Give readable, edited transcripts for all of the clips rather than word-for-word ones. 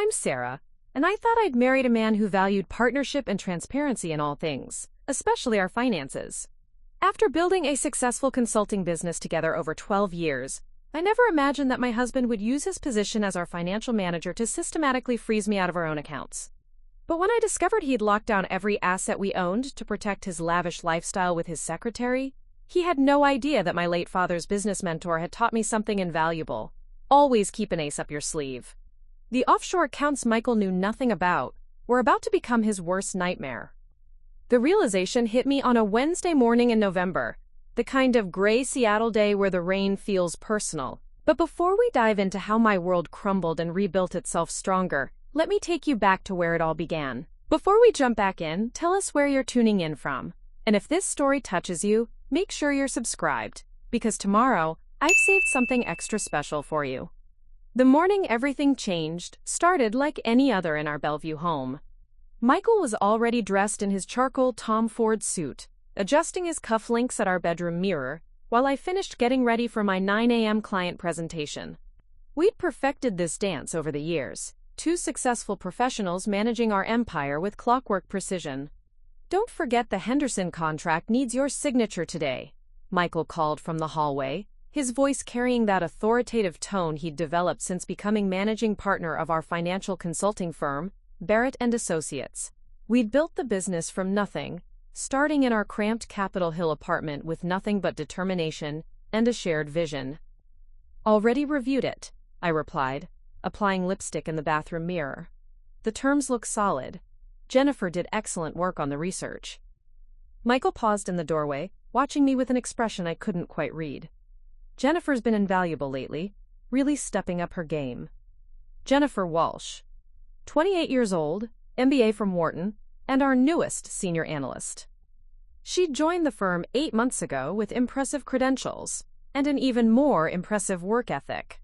I'm Sarah, and I thought I'd married a man who valued partnership and transparency in all things, especially our finances. After building a successful consulting business together over 12 years, I never imagined that my husband would use his position as our financial manager to systematically freeze me out of our own accounts. But when I discovered he'd locked down every asset we owned to protect his lavish lifestyle with his secretary, he had no idea that my late father's business mentor had taught me something invaluable. Always keep an ace up your sleeve. The offshore accounts Michael knew nothing about were about to become his worst nightmare. The realization hit me on a Wednesday morning in November, the kind of gray Seattle day where the rain feels personal. But before we dive into how my world crumbled and rebuilt itself stronger, let me take you back to where it all began. Before we jump back in, tell us where you're tuning in from. And if this story touches you, make sure you're subscribed, because tomorrow, I've saved something extra special for you. The morning everything changed started like any other in our Bellevue home. Michael was already dressed in his charcoal Tom Ford suit, adjusting his cufflinks at our bedroom mirror, while I finished getting ready for my 9 a.m. client presentation. We'd perfected this dance over the years, two successful professionals managing our empire with clockwork precision. "Don't forget the Henderson contract needs your signature today," Michael called from the hallway, his voice carrying that authoritative tone he'd developed since becoming managing partner of our financial consulting firm, Barrett & Associates. We'd built the business from nothing, starting in our cramped Capitol Hill apartment with nothing but determination and a shared vision. "Already reviewed it," I replied, applying lipstick in the bathroom mirror. "The terms look solid. Jennifer did excellent work on the research." Michael paused in the doorway, watching me with an expression I couldn't quite read. "Jennifer's been invaluable lately, really stepping up her game." Jennifer Walsh, 28 years old, MBA from Wharton, and our newest senior analyst. She joined the firm 8 months ago with impressive credentials and an even more impressive work ethic.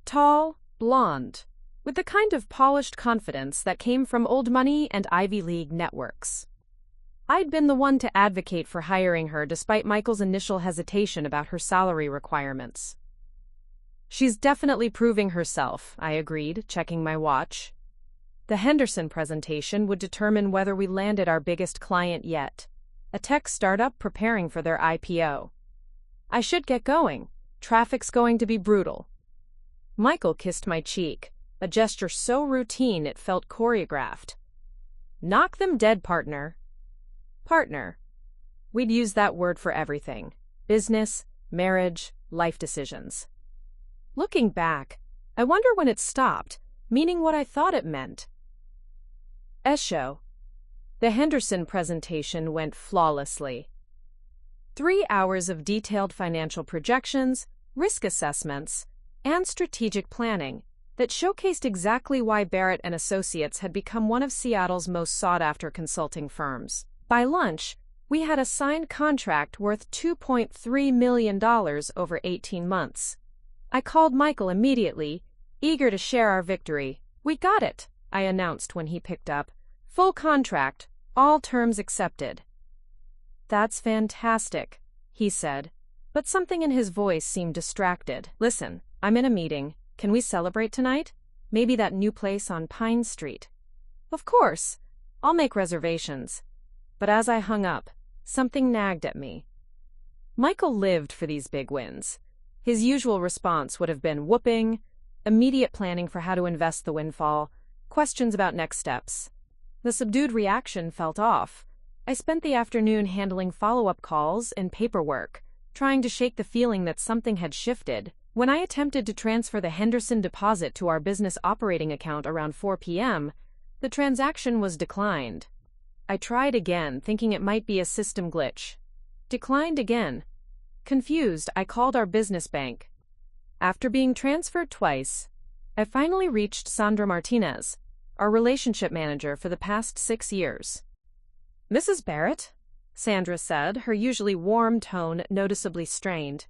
Tall, blonde, with the kind of polished confidence that came from old money and Ivy League networks. I'd been the one to advocate for hiring her despite Michael's initial hesitation about her salary requirements. "She's definitely proving herself," I agreed, checking my watch. The Henderson presentation would determine whether we landed our biggest client yet, a tech startup preparing for their IPO. "I should get going. Traffic's going to be brutal." Michael kissed my cheek, a gesture so routine it felt choreographed. "Knock them dead, partner." Partner. We'd use that word for everything: business, marriage, life decisions. Looking back, I wonder when it stopped, meaning what I thought it meant. Show. The Henderson presentation went flawlessly. 3 hours of detailed financial projections, risk assessments, and strategic planning that showcased exactly why Barrett & Associates had become one of Seattle's most sought-after consulting firms. By lunch, we had a signed contract worth $2.3 million over 18 months. I called Michael immediately, eager to share our victory. "We got it," I announced when he picked up. "Full contract, all terms accepted." "That's fantastic," he said, but something in his voice seemed distracted. "Listen, I'm in a meeting. Can we celebrate tonight? Maybe that new place on Pine Street." "Of course. I'll make reservations." But as I hung up, something nagged at me. Michael lived for these big wins. His usual response would have been whooping, immediate planning for how to invest the windfall, questions about next steps. The subdued reaction felt off. I spent the afternoon handling follow-up calls and paperwork, trying to shake the feeling that something had shifted. When I attempted to transfer the Henderson deposit to our business operating account around 4 p.m., the transaction was declined. I tried again, thinking it might be a system glitch. Declined again. Confused, I called our business bank. After being transferred twice, I finally reached Sandra Martinez, our relationship manager for the past 6 years. "Mrs. Barrett," Sandra said, her usually warm tone noticeably strained.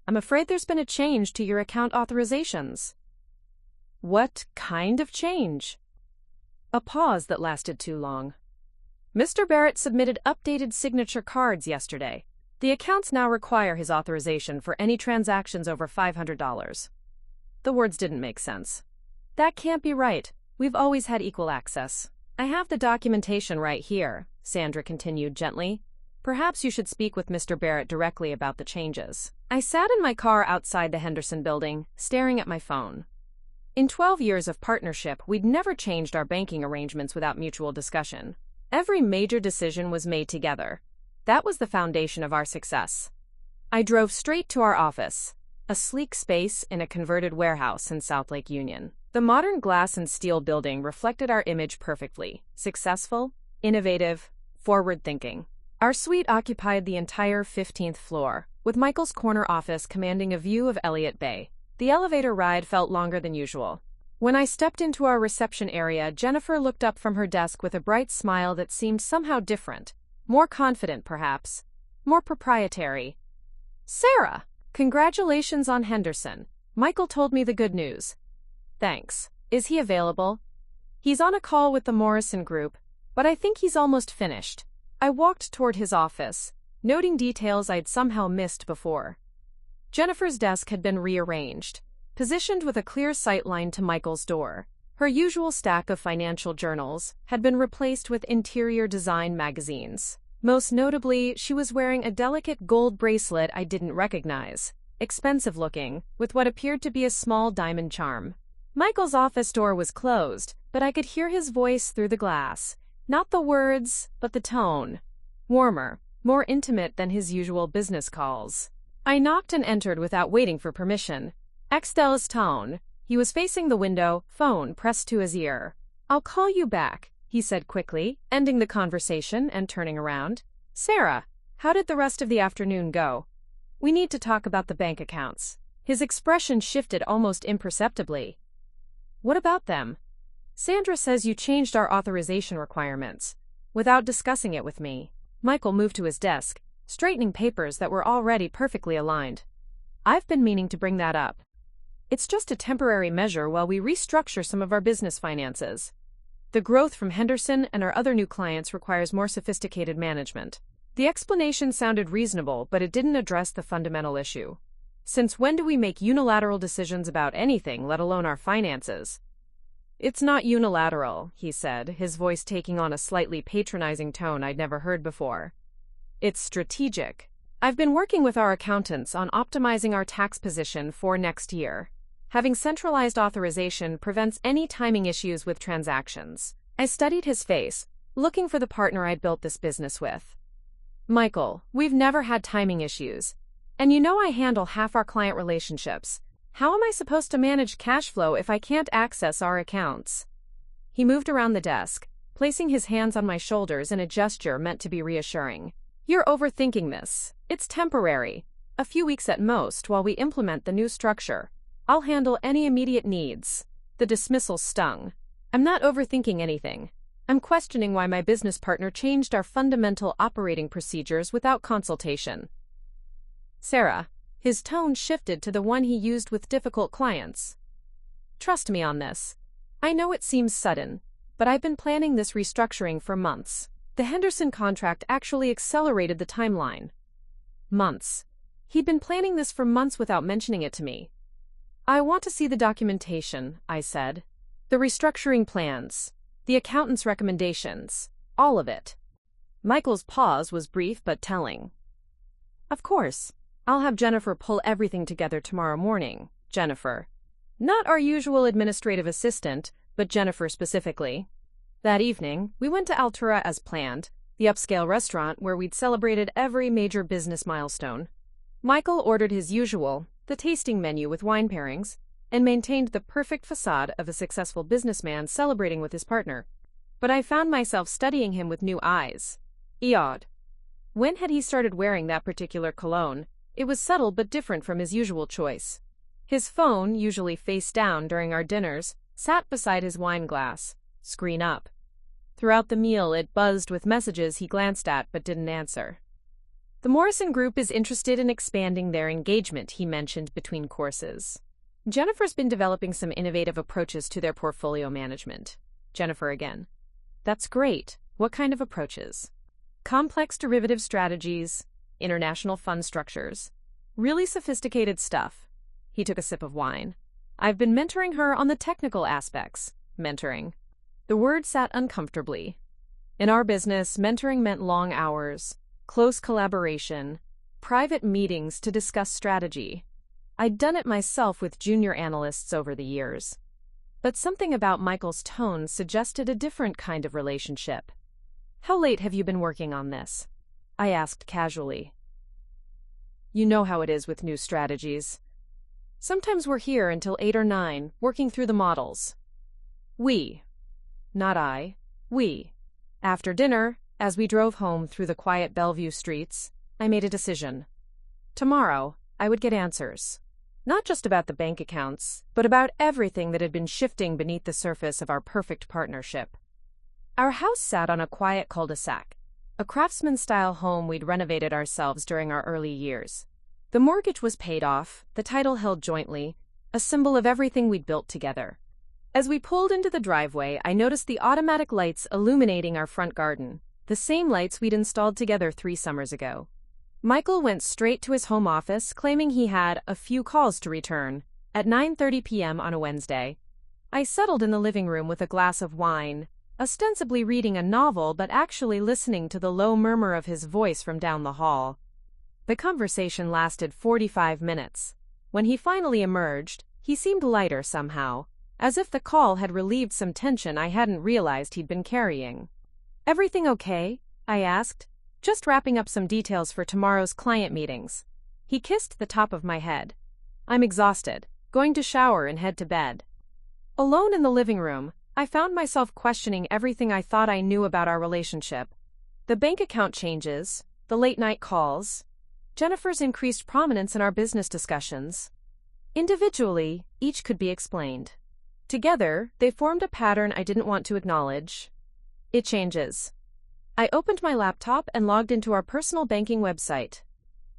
"I'm afraid there's been a change to your account authorizations." "What kind of change?" A pause that lasted too long. "Mr. Barrett submitted updated signature cards yesterday. The accounts now require his authorization for any transactions over $500. The words didn't make sense. "That can't be right. We've always had equal access. I have the documentation right here, Sandra continued gently. Perhaps you should speak with Mr. Barrett directly about the changes. I sat in my car outside the Henderson building, staring at my phone. In 12 years of partnership, we'd never changed our banking arrangements without mutual discussion. Every major decision was made together. That was the foundation of our success. I drove straight to our office, a sleek space in a converted warehouse in South Lake Union. The modern glass and steel building reflected our image perfectly: successful, innovative, forward-thinking. Our suite occupied the entire 15th floor, with Michael's corner office commanding a view of Elliott Bay. The elevator ride felt longer than usual. When I stepped into our reception area, Jennifer looked up from her desk with a bright smile that seemed somehow different, more confident perhaps, more proprietary. "Sarah! Congratulations on Henderson. Michael told me the good news." "Thanks. Is he available?" "He's on a call with the Morrison Group, but I think he's almost finished." I walked toward his office, noting details I'd somehow missed before. Jennifer's desk had been rearranged, positioned with a clear sightline to Michael's door. Her usual stack of financial journals had been replaced with interior design magazines. Most notably, she was wearing a delicate gold bracelet I didn't recognize, expensive looking, with what appeared to be a small diamond charm. Michael's office door was closed, but I could hear his voice through the glass. Not the words, but the tone. Warmer, more intimate than his usual business calls. I knocked and entered without waiting for permission. Excel's tone. He was facing the window, phone pressed to his ear. "I'll call you back," he said quickly, ending the conversation and turning around. "Sarah, how did the rest of the afternoon go? We need to talk about the bank accounts." His expression shifted almost imperceptibly. "What about them?" "Sandra says you changed our authorization requirements, without discussing it with me." Michael moved to his desk, straightening papers that were already perfectly aligned. "I've been meaning to bring that up. It's just a temporary measure while we restructure some of our business finances. The growth from Henderson and our other new clients requires more sophisticated management." The explanation sounded reasonable, but it didn't address the fundamental issue. Since when do we make unilateral decisions about anything, let alone our finances? "It's not unilateral," he said, his voice taking on a slightly patronizing tone I'd never heard before. "It's strategic. I've been working with our accountants on optimizing our tax position for next year. Having centralized authorization prevents any timing issues with transactions." I studied his face, looking for the partner I'd built this business with. "Michael, we've never had timing issues. And you know I handle half our client relationships. How am I supposed to manage cash flow if I can't access our accounts?" He moved around the desk, placing his hands on my shoulders in a gesture meant to be reassuring. "You're overthinking this. It's temporary. A few weeks at most while we implement the new structure. I'll handle any immediate needs." The dismissal stung. "I'm not overthinking anything. I'm questioning why my business partner changed our fundamental operating procedures without consultation." "Sarah," his tone shifted to the one he used with difficult clients. "Trust me on this. I know it seems sudden, but I've been planning this restructuring for months. The Henderson contract actually accelerated the timeline." Months. He'd been planning this for months without mentioning it to me. "I want to see the documentation," I said. "The restructuring plans, the accountant's recommendations, all of it." Michael's pause was brief but telling. "Of course. I'll have Jennifer pull everything together tomorrow morning." Jennifer. Not our usual administrative assistant, but Jennifer specifically. That evening, we went to Altura as planned, the upscale restaurant where we'd celebrated every major business milestone. Michael ordered his usual, the tasting menu with wine pairings, and maintained the perfect facade of a successful businessman celebrating with his partner. But I found myself studying him with new eyes. Odd. When had he started wearing that particular cologne? It was subtle but different from his usual choice. His phone, usually face down during our dinners, sat beside his wine glass, screen up. Throughout the meal, it buzzed with messages he glanced at but didn't answer. "The Morrison Group is interested in expanding their engagement," he mentioned between courses. "Jennifer's been developing some innovative approaches to their portfolio management." Jennifer again. "That's great. What kind of approaches?" "Complex derivative strategies, international fund structures. Really sophisticated stuff." He took a sip of wine. "I've been mentoring her on the technical aspects. mentoring. The word sat uncomfortably. In our business, mentoring meant long hours, close collaboration, private meetings to discuss strategy. I'd done it myself with junior analysts over the years. But something about Michael's tone suggested a different kind of relationship. "How late have you been working on this?" I asked casually. "You know how it is with new strategies. Sometimes we're here until 8 or 9, working through the models." We. Not I. We. After dinner, as we drove home through the quiet Bellevue streets, I made a decision. Tomorrow, I would get answers. Not just about the bank accounts, but about everything that had been shifting beneath the surface of our perfect partnership. Our house sat on a quiet cul-de-sac, a craftsman-style home we'd renovated ourselves during our early years. The mortgage was paid off, the title held jointly, a symbol of everything we'd built together. As we pulled into the driveway, I noticed the automatic lights illuminating our front garden, the same lights we'd installed together 3 summers ago. Michael went straight to his home office, claiming he had a few calls to return, at 9:30 p.m. on a Wednesday. I settled in the living room with a glass of wine, ostensibly reading a novel but actually listening to the low murmur of his voice from down the hall. The conversation lasted 45 minutes. When he finally emerged, he seemed lighter somehow, as if the call had relieved some tension I hadn't realized he'd been carrying. "Everything okay?" I asked, just wrapping up some details for tomorrow's client meetings. He kissed the top of my head. "I'm exhausted, going to shower and head to bed." Alone in the living room, I found myself questioning everything I thought I knew about our relationship. The bank account changes, the late-night calls, Jennifer's increased prominence in our business discussions. Individually, each could be explained. Together, they formed a pattern I didn't want to acknowledge. It changes. I opened my laptop and logged into our personal banking website.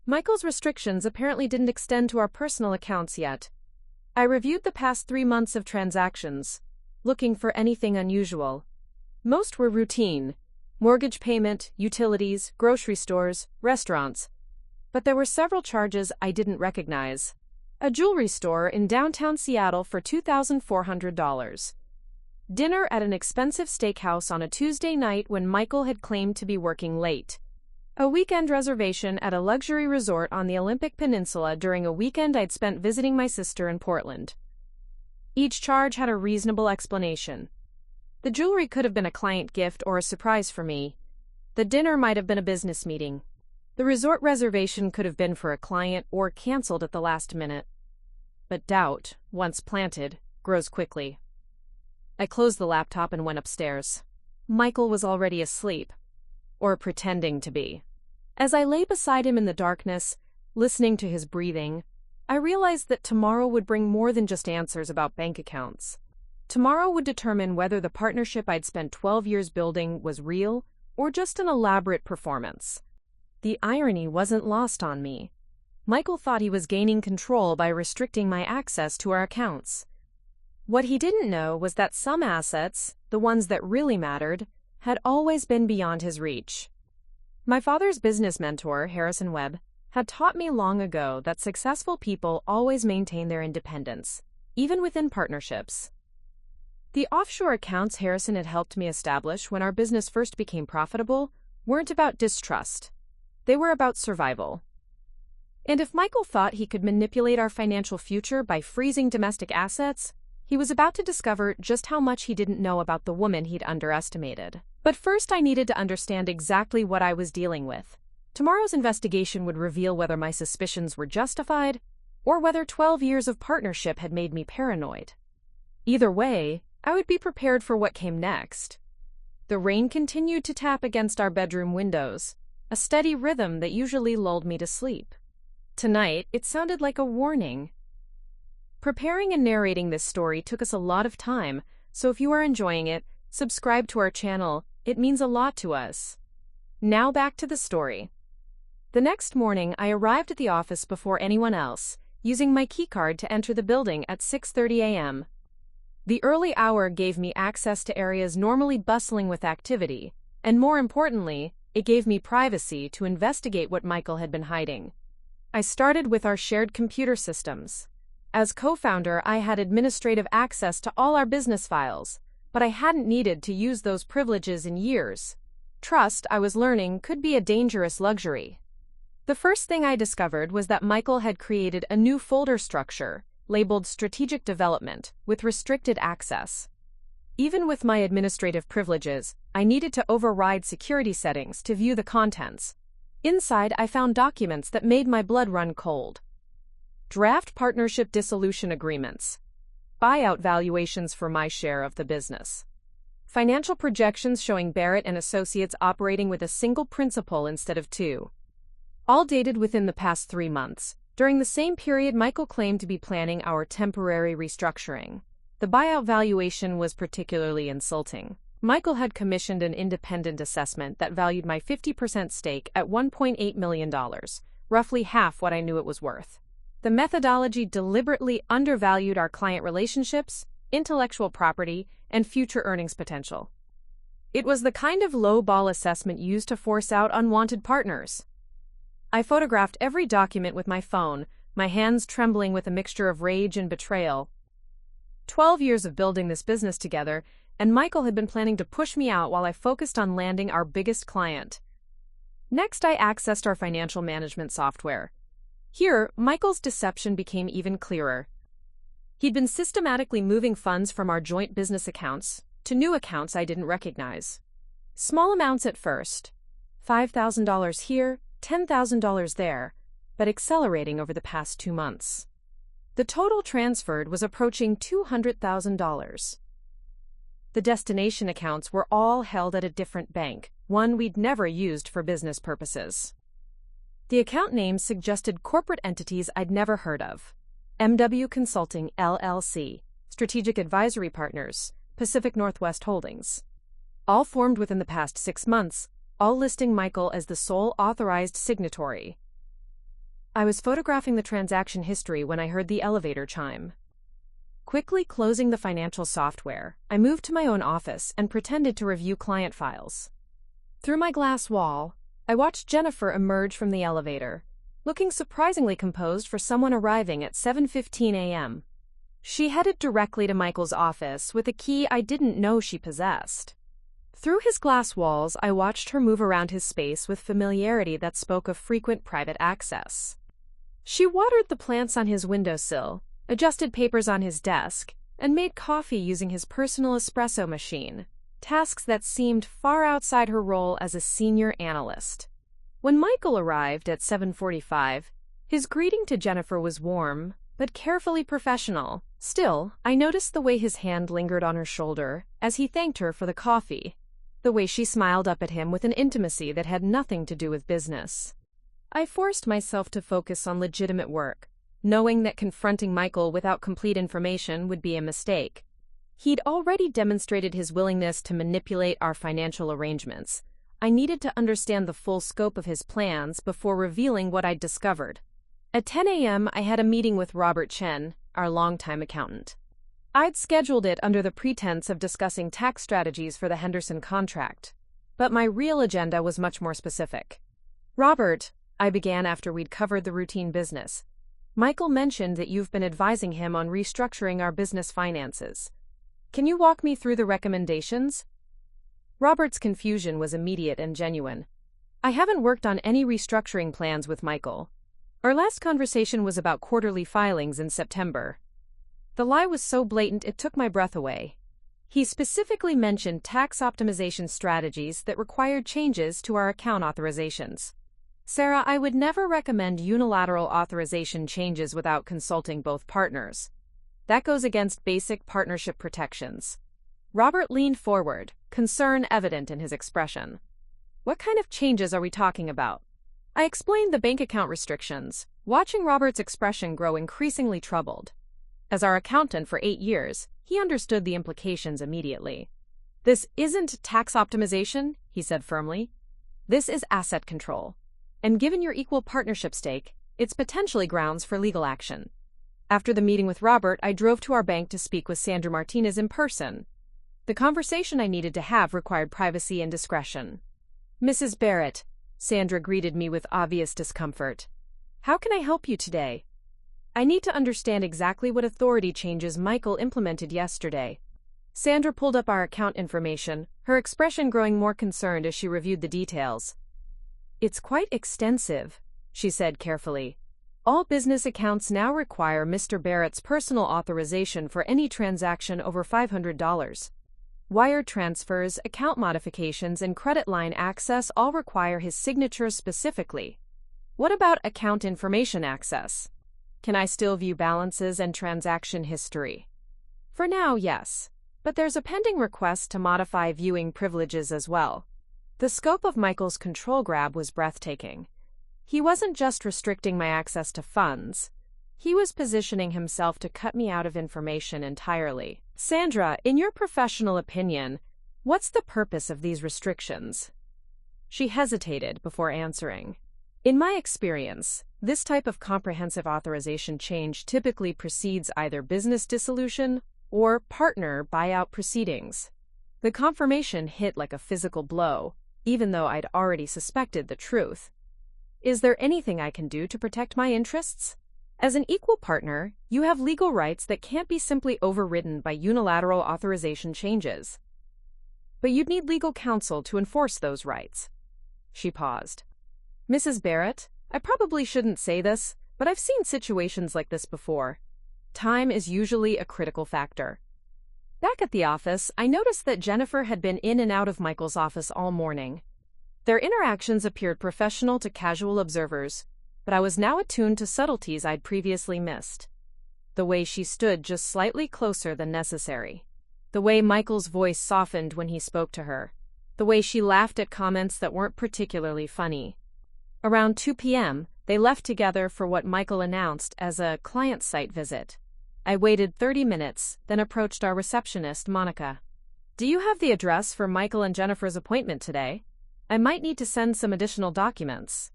Michael's restrictions apparently didn't extend to our personal accounts yet. I reviewed the past 3 months of transactions, looking for anything unusual. Most were routine: mortgage payment, utilities, grocery stores, restaurants. But there were several charges I didn't recognize. A jewelry store in downtown Seattle for $2,400. Dinner at an expensive steakhouse on a Tuesday night when Michael had claimed to be working late. A weekend reservation at a luxury resort on the Olympic Peninsula during a weekend I'd spent visiting my sister in Portland. Each charge had a reasonable explanation. The jewelry could have been a client gift or a surprise for me. The dinner might have been a business meeting. The resort reservation could have been for a client or canceled at the last minute. But doubt, once planted, grows quickly. I closed the laptop and went upstairs. Michael was already asleep, or pretending to be. As I lay beside him in the darkness, listening to his breathing, I realized that tomorrow would bring more than just answers about bank accounts. Tomorrow would determine whether the partnership I'd spent 12 years building was real or just an elaborate performance. The irony wasn't lost on me. Michael thought he was gaining control by restricting my access to our accounts. What he didn't know was that some assets, the ones that really mattered, had always been beyond his reach. My father's business mentor, Harrison Webb, had taught me long ago that successful people always maintain their independence, even within partnerships. The offshore accounts Harrison had helped me establish when our business first became profitable weren't about distrust. They were about survival. And if Michael thought he could manipulate our financial future by freezing domestic assets, he was about to discover just how much he didn't know about the woman he'd underestimated. But first I needed to understand exactly what I was dealing with. Tomorrow's investigation would reveal whether my suspicions were justified, or whether 12 years of partnership had made me paranoid. Either way, I would be prepared for what came next. The rain continued to tap against our bedroom windows, a steady rhythm that usually lulled me to sleep. Tonight, it sounded like a warning. Preparing and narrating this story took us a lot of time, so if you are enjoying it, subscribe to our channel. It means a lot to us. Now back to the story. The next morning, I arrived at the office before anyone else, using my keycard to enter the building at 6:30 a.m. The early hour gave me access to areas normally bustling with activity, and more importantly, it gave me privacy to investigate what Michael had been hiding. I started with our shared computer systems. As co-founder, I had administrative access to all our business files, but I hadn't needed to use those privileges in years. Trust, I was learning, could be a dangerous luxury. The first thing I discovered was that Michael had created a new folder structure, labeled Strategic Development, with restricted access. Even with my administrative privileges, I needed to override security settings to view the contents. Inside, I found documents that made my blood run cold. Draft partnership dissolution agreements. Buyout valuations for my share of the business. Financial projections showing Barrett and Associates operating with a single principal instead of two. All dated within the past 3 months. During the same period, Michael claimed to be planning our temporary restructuring. The buyout valuation was particularly insulting. Michael had commissioned an independent assessment that valued my 50% stake at $1.8 million, roughly half what I knew it was worth. The methodology deliberately undervalued our client relationships, intellectual property, and future earnings potential. It was the kind of low-ball assessment used to force out unwanted partners. I photographed every document with my phone, my hands trembling with a mixture of rage and betrayal. 12 years of building this business together, and Michael had been planning to push me out while I focused on landing our biggest client. Next, I accessed our financial management software. Here, Michael's deception became even clearer. He'd been systematically moving funds from our joint business accounts to new accounts I didn't recognize. Small amounts at first, $5,000 here, $10,000 there, but accelerating over the past 2 months. The total transferred was approaching $200,000. The destination accounts were all held at a different bank, one we'd never used for business purposes. The account names suggested corporate entities I'd never heard of. MW Consulting, LLC, Strategic Advisory Partners, Pacific Northwest Holdings. All formed within the past 6 months, all listing Michael as the sole authorized signatory. I was photographing the transaction history when I heard the elevator chime. Quickly closing the financial software, I moved to my own office and pretended to review client files. Through my glass wall, I watched Jennifer emerge from the elevator, looking surprisingly composed for someone arriving at 7:15 a.m. She headed directly to Michael's office with a key I didn't know she possessed. Through his glass walls, I watched her move around his space with familiarity that spoke of frequent private access. She watered the plants on his windowsill, adjusted papers on his desk, and made coffee using his personal espresso machine, tasks that seemed far outside her role as a senior analyst. When Michael arrived at 7:45, his greeting to Jennifer was warm, but carefully professional. Still, I noticed the way his hand lingered on her shoulder as he thanked her for the coffee, the way she smiled up at him with an intimacy that had nothing to do with business. I forced myself to focus on legitimate work, knowing that confronting Michael without complete information would be a mistake. He'd already demonstrated his willingness to manipulate our financial arrangements. I needed to understand the full scope of his plans before revealing what I'd discovered. At 10 a.m., I had a meeting with Robert Chen, our longtime accountant. I'd scheduled it under the pretense of discussing tax strategies for the Henderson contract, but my real agenda was much more specific. "Robert," I began after we'd covered the routine business, "Michael mentioned that you've been advising him on restructuring our business finances. Can you walk me through the recommendations?" Robert's confusion was immediate and genuine. "I haven't worked on any restructuring plans with Michael. Our last conversation was about quarterly filings in September." The lie was so blatant it took my breath away. He specifically mentioned tax optimization strategies that required changes to our account authorizations. "Sarah, I would never recommend unilateral authorization changes without consulting both partners. That goes against basic partnership protections." Robert leaned forward, concern evident in his expression. "What kind of changes are we talking about?" I explained the bank account restrictions, watching Robert's expression grow increasingly troubled. As our accountant for 8 years, he understood the implications immediately. "This isn't tax optimization," he said firmly. "This is asset control. And given your equal partnership stake, it's potentially grounds for legal action." After the meeting with Robert, I drove to our bank to speak with Sandra Martinez in person. The conversation I needed to have required privacy and discretion. "Mrs. Barrett," Sandra greeted me with obvious discomfort. "How can I help you today? I need to understand exactly what authority changes Michael implemented yesterday." Sandra pulled up our account information, her expression growing more concerned as she reviewed the details. "It's quite extensive," she said carefully. "All business accounts now require Mr. Barrett's personal authorization for any transaction over $500. Wire transfers, account modifications, and credit line access all require his signature specifically. What about account information access? Can I still view balances and transaction history?" "For now, yes. But there's a pending request to modify viewing privileges as well." The scope of Michael's control grab was breathtaking. He wasn't just restricting my access to funds. He was positioning himself to cut me out of information entirely. "Sandra, in your professional opinion, what's the purpose of these restrictions?" She hesitated before answering. "In my experience, this type of comprehensive authorization change typically precedes either business dissolution or partner buyout proceedings." The confirmation hit like a physical blow, even though I'd already suspected the truth. "Is there anything I can do to protect my interests? As an equal partner, you have legal rights that can't be simply overridden by unilateral authorization changes. But you'd need legal counsel to enforce those rights." She paused. "Mrs. Barrett, I probably shouldn't say this, but I've seen situations like this before. Time is usually a critical factor." Back at the office, I noticed that Jennifer had been in and out of Michael's office all morning. Their interactions appeared professional to casual observers, but I was now attuned to subtleties I'd previously missed. The way she stood just slightly closer than necessary. The way Michael's voice softened when he spoke to her. The way she laughed at comments that weren't particularly funny. Around 2 p.m., they left together for what Michael announced as a client site visit. I waited 30 minutes, then approached our receptionist, Monica. "Do you have the address for Michael and Jennifer's appointment today? I might need to send some additional documents."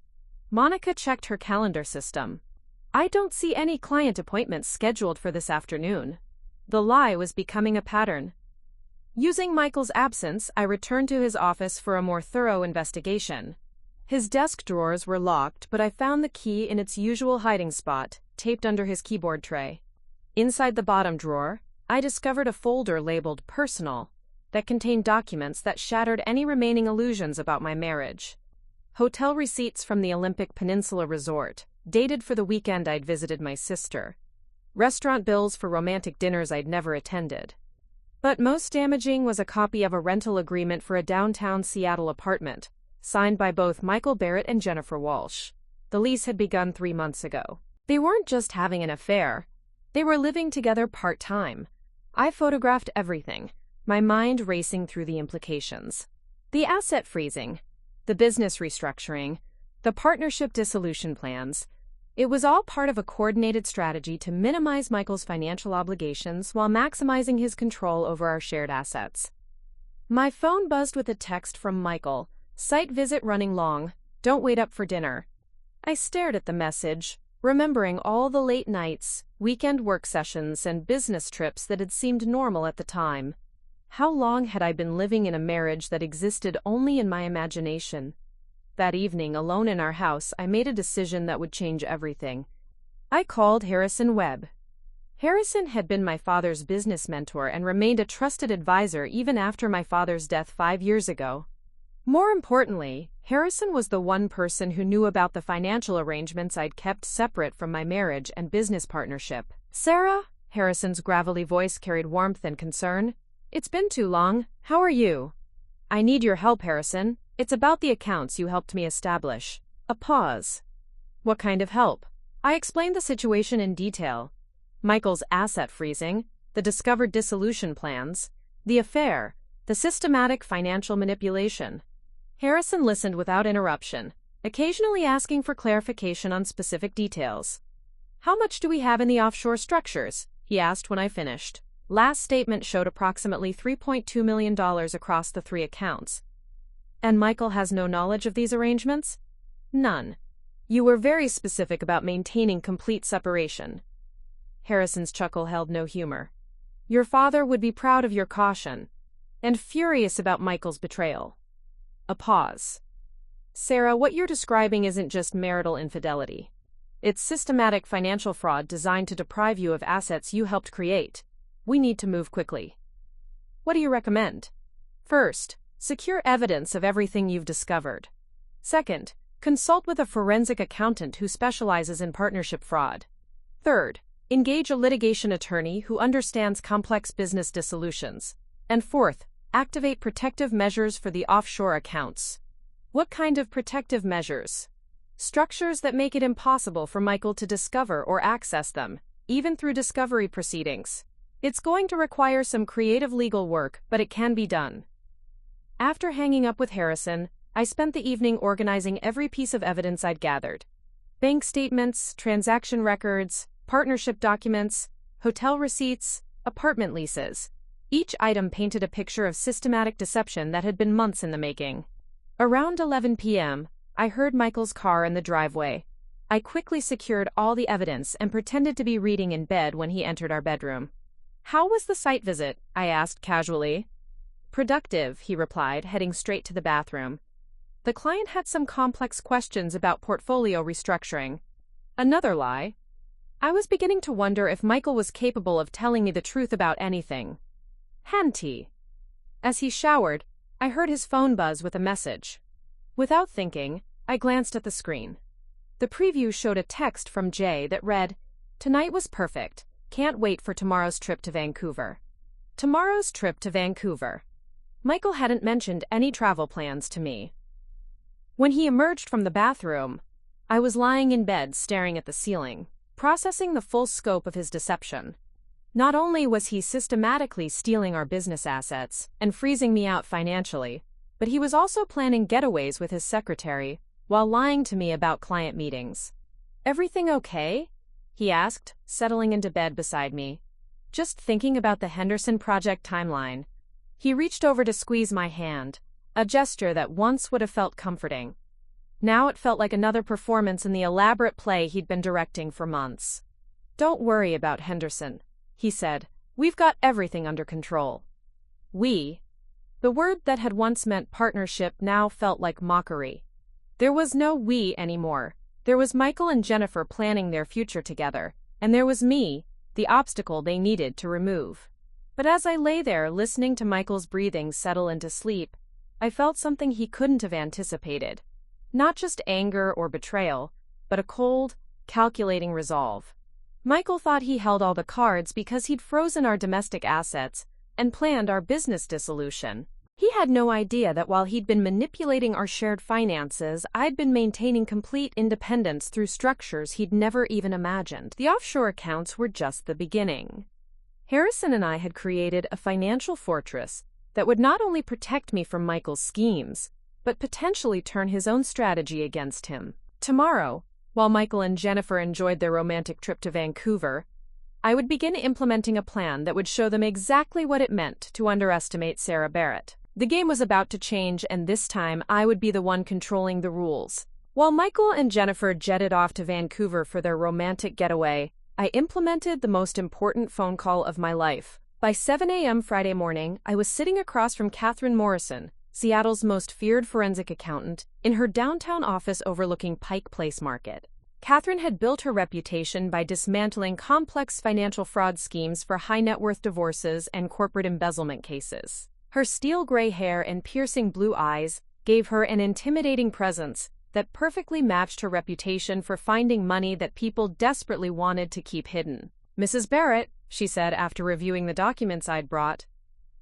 Monica checked her calendar system. "I don't see any client appointments scheduled for this afternoon." The lie was becoming a pattern. Using Michael's absence, I returned to his office for a more thorough investigation. His desk drawers were locked, but I found the key in its usual hiding spot, taped under his keyboard tray. Inside the bottom drawer, I discovered a folder labeled Personal that contained documents that shattered any remaining illusions about my marriage. Hotel receipts from the Olympic Peninsula Resort, dated for the weekend I'd visited my sister. Restaurant bills for romantic dinners I'd never attended. But most damaging was a copy of a rental agreement for a downtown Seattle apartment, signed by both Michael Barrett and Jennifer Walsh. The lease had begun 3 months ago. They weren't just having an affair. They were living together part-time. I photographed everything, my mind racing through the implications. The asset freezing, the business restructuring, the partnership dissolution plans. It was all part of a coordinated strategy to minimize Michael's financial obligations while maximizing his control over our shared assets. My phone buzzed with a text from Michael. "Site visit running long. Don't wait up for dinner." I stared at the message, remembering all the late nights, weekend work sessions, and business trips that had seemed normal at the time. How long had I been living in a marriage that existed only in my imagination? That evening, alone in our house, I made a decision that would change everything. I called Harrison Webb. Harrison had been my father's business mentor and remained a trusted advisor even after my father's death 5 years ago. More importantly, Harrison was the one person who knew about the financial arrangements I'd kept separate from my marriage and business partnership. "Sarah?" Harrison's gravelly voice carried warmth and concern. "It's been too long. How are you?" "I need your help, Harrison. It's about the accounts you helped me establish." A pause. "What kind of help?" I explained the situation in detail. Michael's asset freezing, the discovered dissolution plans, the affair, the systematic financial manipulation. Harrison listened without interruption, occasionally asking for clarification on specific details. "How much do we have in the offshore structures?" he asked when I finished. Last statement showed approximately $3.2 million across the 3 accounts. "And Michael has no knowledge of these arrangements?" "None. You were very specific about maintaining complete separation." Harrison's chuckle held no humor. "Your father would be proud of your caution, and furious about Michael's betrayal." A pause. "Sarah, what you're describing isn't just marital infidelity. It's systematic financial fraud designed to deprive you of assets you helped create. We need to move quickly." What do you recommend? First, secure evidence of everything you've discovered. Second, consult with a forensic accountant who specializes in partnership fraud. Third, engage a litigation attorney who understands complex business dissolutions. And fourth, activate protective measures for the offshore accounts. What kind of protective measures? Structures that make it impossible for Michael to discover or access them, even through discovery proceedings. It's going to require some creative legal work, but it can be done. After hanging up with Harrison, I spent the evening organizing every piece of evidence I'd gathered. Bank statements, transaction records, partnership documents, hotel receipts, apartment leases. Each item painted a picture of systematic deception that had been months in the making. Around 11 p.m., I heard Michael's car in the driveway. I quickly secured all the evidence and pretended to be reading in bed when he entered our bedroom. "How was the site visit?" I asked casually. "Productive," he replied, heading straight to the bathroom. The client had some complex questions about portfolio restructuring. Another lie. I was beginning to wonder if Michael was capable of telling me the truth about anything. Henty. As he showered, I heard his phone buzz with a message. Without thinking, I glanced at the screen. The preview showed a text from Jay that read, "Tonight was perfect. Can't wait for tomorrow's trip to Vancouver." Tomorrow's trip to Vancouver. Michael hadn't mentioned any travel plans to me. When he emerged from the bathroom, I was lying in bed staring at the ceiling, processing the full scope of his deception. Not only was he systematically stealing our business assets and freezing me out financially, but he was also planning getaways with his secretary while lying to me about client meetings. "Everything okay?" he asked, settling into bed beside me. "Just thinking about the Henderson project timeline." He reached over to squeeze my hand, a gesture that once would have felt comforting. Now it felt like another performance in the elaborate play he'd been directing for months. "Don't worry about Henderson," he said. "We've got everything under control." We. The word that had once meant partnership now felt like mockery. There was no we anymore. There was Michael and Jennifer planning their future together, and there was me, the obstacle they needed to remove. But as I lay there listening to Michael's breathing settle into sleep, I felt something he couldn't have anticipated. Not just anger or betrayal, but a cold, calculating resolve. Michael thought he held all the cards because he'd frozen our domestic assets and planned our business dissolution. He had no idea that while he'd been manipulating our shared finances, I'd been maintaining complete independence through structures he'd never even imagined. The offshore accounts were just the beginning. Harrison and I had created a financial fortress that would not only protect me from Michael's schemes, but potentially turn his own strategy against him. Tomorrow, while Michael and Jennifer enjoyed their romantic trip to Vancouver, I would begin implementing a plan that would show them exactly what it meant to underestimate Sarah Barrett. The game was about to change, and this time I would be the one controlling the rules. While Michael and Jennifer jetted off to Vancouver for their romantic getaway, I implemented the most important phone call of my life. By 7 a.m. Friday morning, I was sitting across from Catherine Morrison, Seattle's most feared forensic accountant, in her downtown office overlooking Pike Place Market. Catherine had built her reputation by dismantling complex financial fraud schemes for high-net-worth divorces and corporate embezzlement cases. Her steel-gray hair and piercing blue eyes gave her an intimidating presence that perfectly matched her reputation for finding money that people desperately wanted to keep hidden. "Mrs. Barrett," she said after reviewing the documents I'd brought,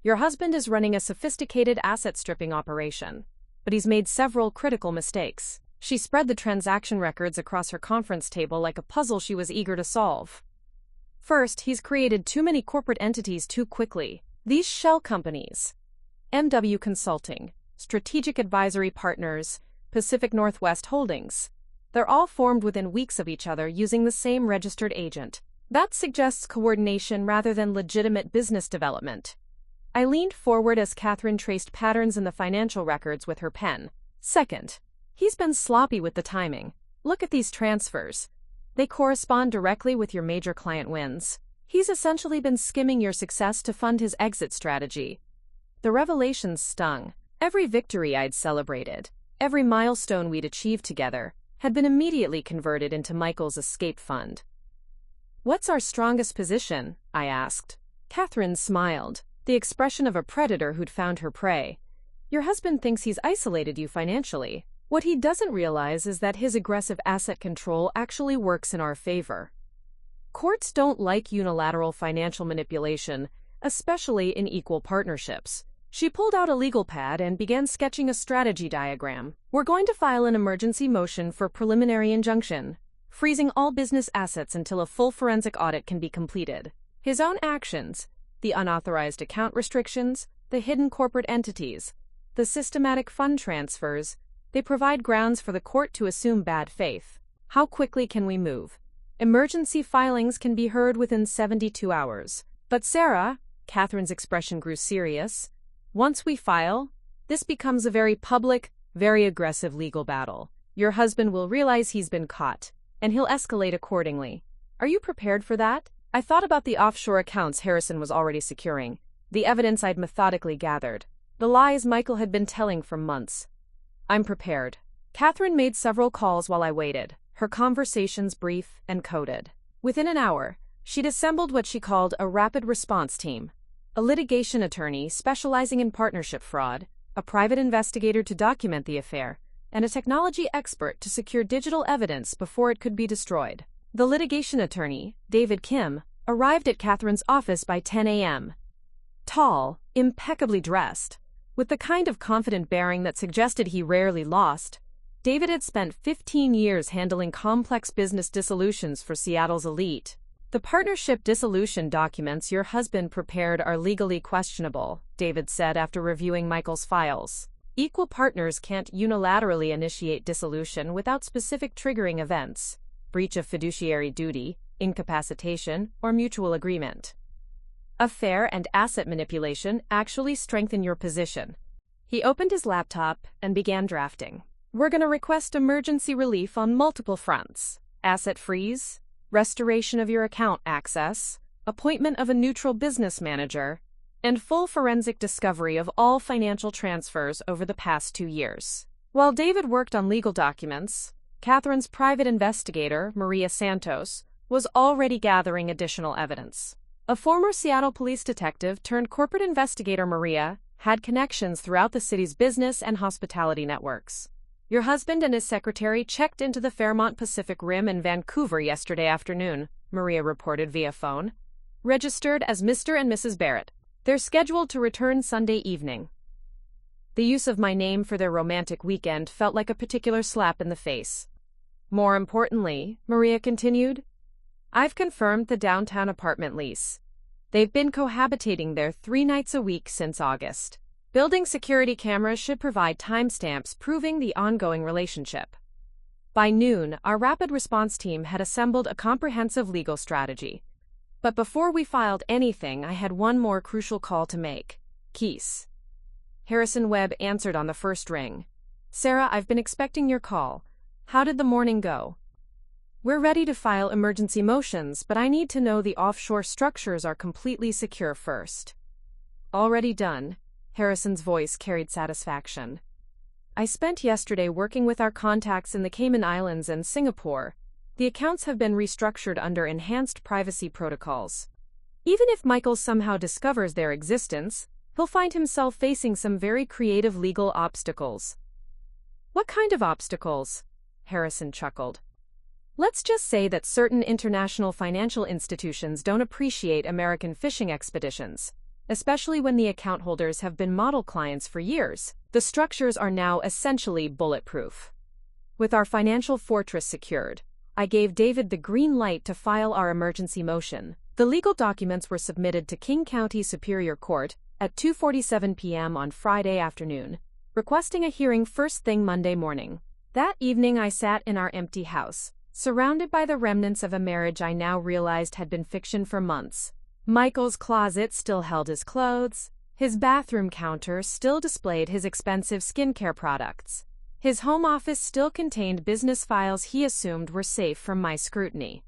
"your husband is running a sophisticated asset-stripping operation, but he's made several critical mistakes." She spread the transaction records across her conference table like a puzzle she was eager to solve. "First, he's created too many corporate entities too quickly. These shell companies, MW Consulting, Strategic Advisory Partners, Pacific Northwest Holdings, they're all formed within weeks of each other using the same registered agent. That suggests coordination rather than legitimate business development." I leaned forward as Catherine traced patterns in the financial records with her pen. "Second, he's been sloppy with the timing. Look at these transfers. They correspond directly with your major client wins. He's essentially been skimming your success to fund his exit strategy." The revelations stung. Every victory I'd celebrated, every milestone we'd achieved together, had been immediately converted into Michael's escape fund. "What's our strongest position?" I asked. Catherine smiled. the expression of a predator who'd found her prey. Your husband thinks he's isolated you financially. What he doesn't realize is that his aggressive asset control actually works in our favor. Courts don't like unilateral financial manipulation, especially in equal partnerships. She pulled out a legal pad and began sketching a strategy diagram. We're going to file an emergency motion for preliminary injunction, freezing all business assets until a full forensic audit can be completed. His own actions, the unauthorized account restrictions, the hidden corporate entities, the systematic fund transfers, they provide grounds for the court to assume bad faith. How quickly can we move? Emergency filings can be heard within 72 hours. But Sarah, Catherine's expression grew serious, once we file, this becomes a very public, very aggressive legal battle. Your husband will realize he's been caught, and he'll escalate accordingly. Are you prepared for that? I thought about the offshore accounts Harrison was already securing, the evidence I'd methodically gathered, the lies Michael had been telling for months. I'm prepared. Catherine made several calls while I waited, her conversations brief and coded. Within an hour, she'd assembled what she called a rapid response team, a litigation attorney specializing in partnership fraud, a private investigator to document the affair, and a technology expert to secure digital evidence before it could be destroyed. The litigation attorney, David Kim, arrived at Catherine's office by 10 a.m. Tall, impeccably dressed, with the kind of confident bearing that suggested he rarely lost. David had spent 15 years handling complex business dissolutions for Seattle's elite. The partnership dissolution documents your husband prepared are legally questionable, David said after reviewing Michael's files. Equal partners can't unilaterally initiate dissolution without specific triggering events, breach of fiduciary duty, incapacitation, or mutual agreement. Affair and asset manipulation actually strengthen your position. He opened his laptop and began drafting. We're going to request emergency relief on multiple fronts: asset freeze, restoration of your account access, appointment of a neutral business manager, and full forensic discovery of all financial transfers over the past 2 years. While David worked on legal documents, Catherine's private investigator, Maria Santos, was already gathering additional evidence. A former Seattle police detective turned corporate investigator, Maria had connections throughout the city's business and hospitality networks. Your husband and his secretary checked into the Fairmont Pacific Rim in Vancouver yesterday afternoon, Maria reported via phone. Registered as Mr. and Mrs. Barrett. They're scheduled to return Sunday evening. The use of my name for their romantic weekend felt like a particular slap in the face. More importantly, Maria continued, I've confirmed the downtown apartment lease. They've been cohabitating there 3 nights a week since August. Building security cameras should provide timestamps proving the ongoing relationship. By noon, our rapid response team had assembled a comprehensive legal strategy. But before we filed anything, I had one more crucial call to make. Keese. Harrison Webb answered on the first ring. Sarah, I've been expecting your call. How did the morning go? We're ready to file emergency motions, but I need to know the offshore structures are completely secure first. Already done. Harrison's voice carried satisfaction. I spent yesterday working with our contacts in the Cayman Islands and Singapore. The accounts have been restructured under enhanced privacy protocols. Even if Michael somehow discovers their existence, he'll find himself facing some very creative legal obstacles. What kind of obstacles? Harrison chuckled. Let's just say that certain international financial institutions don't appreciate American fishing expeditions, especially when the account holders have been model clients for years. The structures are now essentially bulletproof. With our financial fortress secured, I gave David the green light to file our emergency motion. The legal documents were submitted to King County Superior Court at 2:47 p.m. on Friday afternoon, requesting a hearing first thing Monday morning. That evening I sat in our empty house, surrounded by the remnants of a marriage I now realized had been fiction for months. Michael's closet still held his clothes. His bathroom counter still displayed his expensive skincare products. His home office still contained business files he assumed were safe from my scrutiny.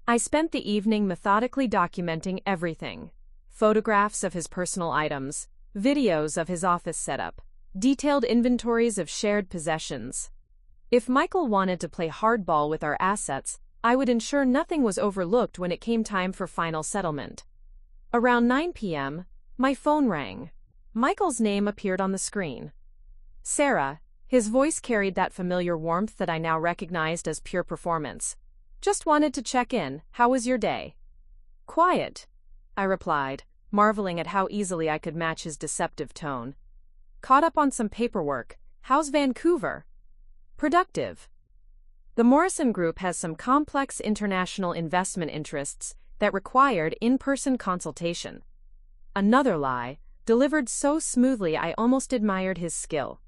I spent the evening methodically documenting everything. Photographs of his personal items, videos of his office setup, detailed inventories of shared possessions. If Michael wanted to play hardball with our assets, I would ensure nothing was overlooked when it came time for final settlement. Around 9 p.m., My phone rang. Michael's name appeared on the screen. Sarah. His voice carried that familiar warmth that I now recognized as pure performance. Just wanted to check in. How was your day? Quiet, I replied, marveling at how easily I could match his deceptive tone. Caught up on some paperwork. How's Vancouver? Productive. The Morrison Group has some complex international investment interests that required in-person consultation. Another lie, delivered so smoothly I almost admired his skill.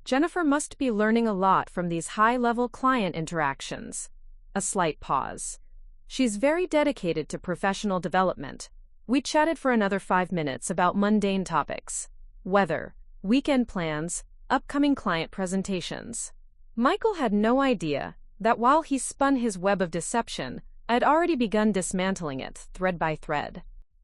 Jennifer must be learning a lot from these high-level client interactions. A slight pause. She's very dedicated to professional development. We chatted for another 5 minutes about mundane topics. Weather, weekend plans, upcoming client presentations. Michael had no idea that while he spun his web of deception, I'd already begun dismantling it, thread by thread.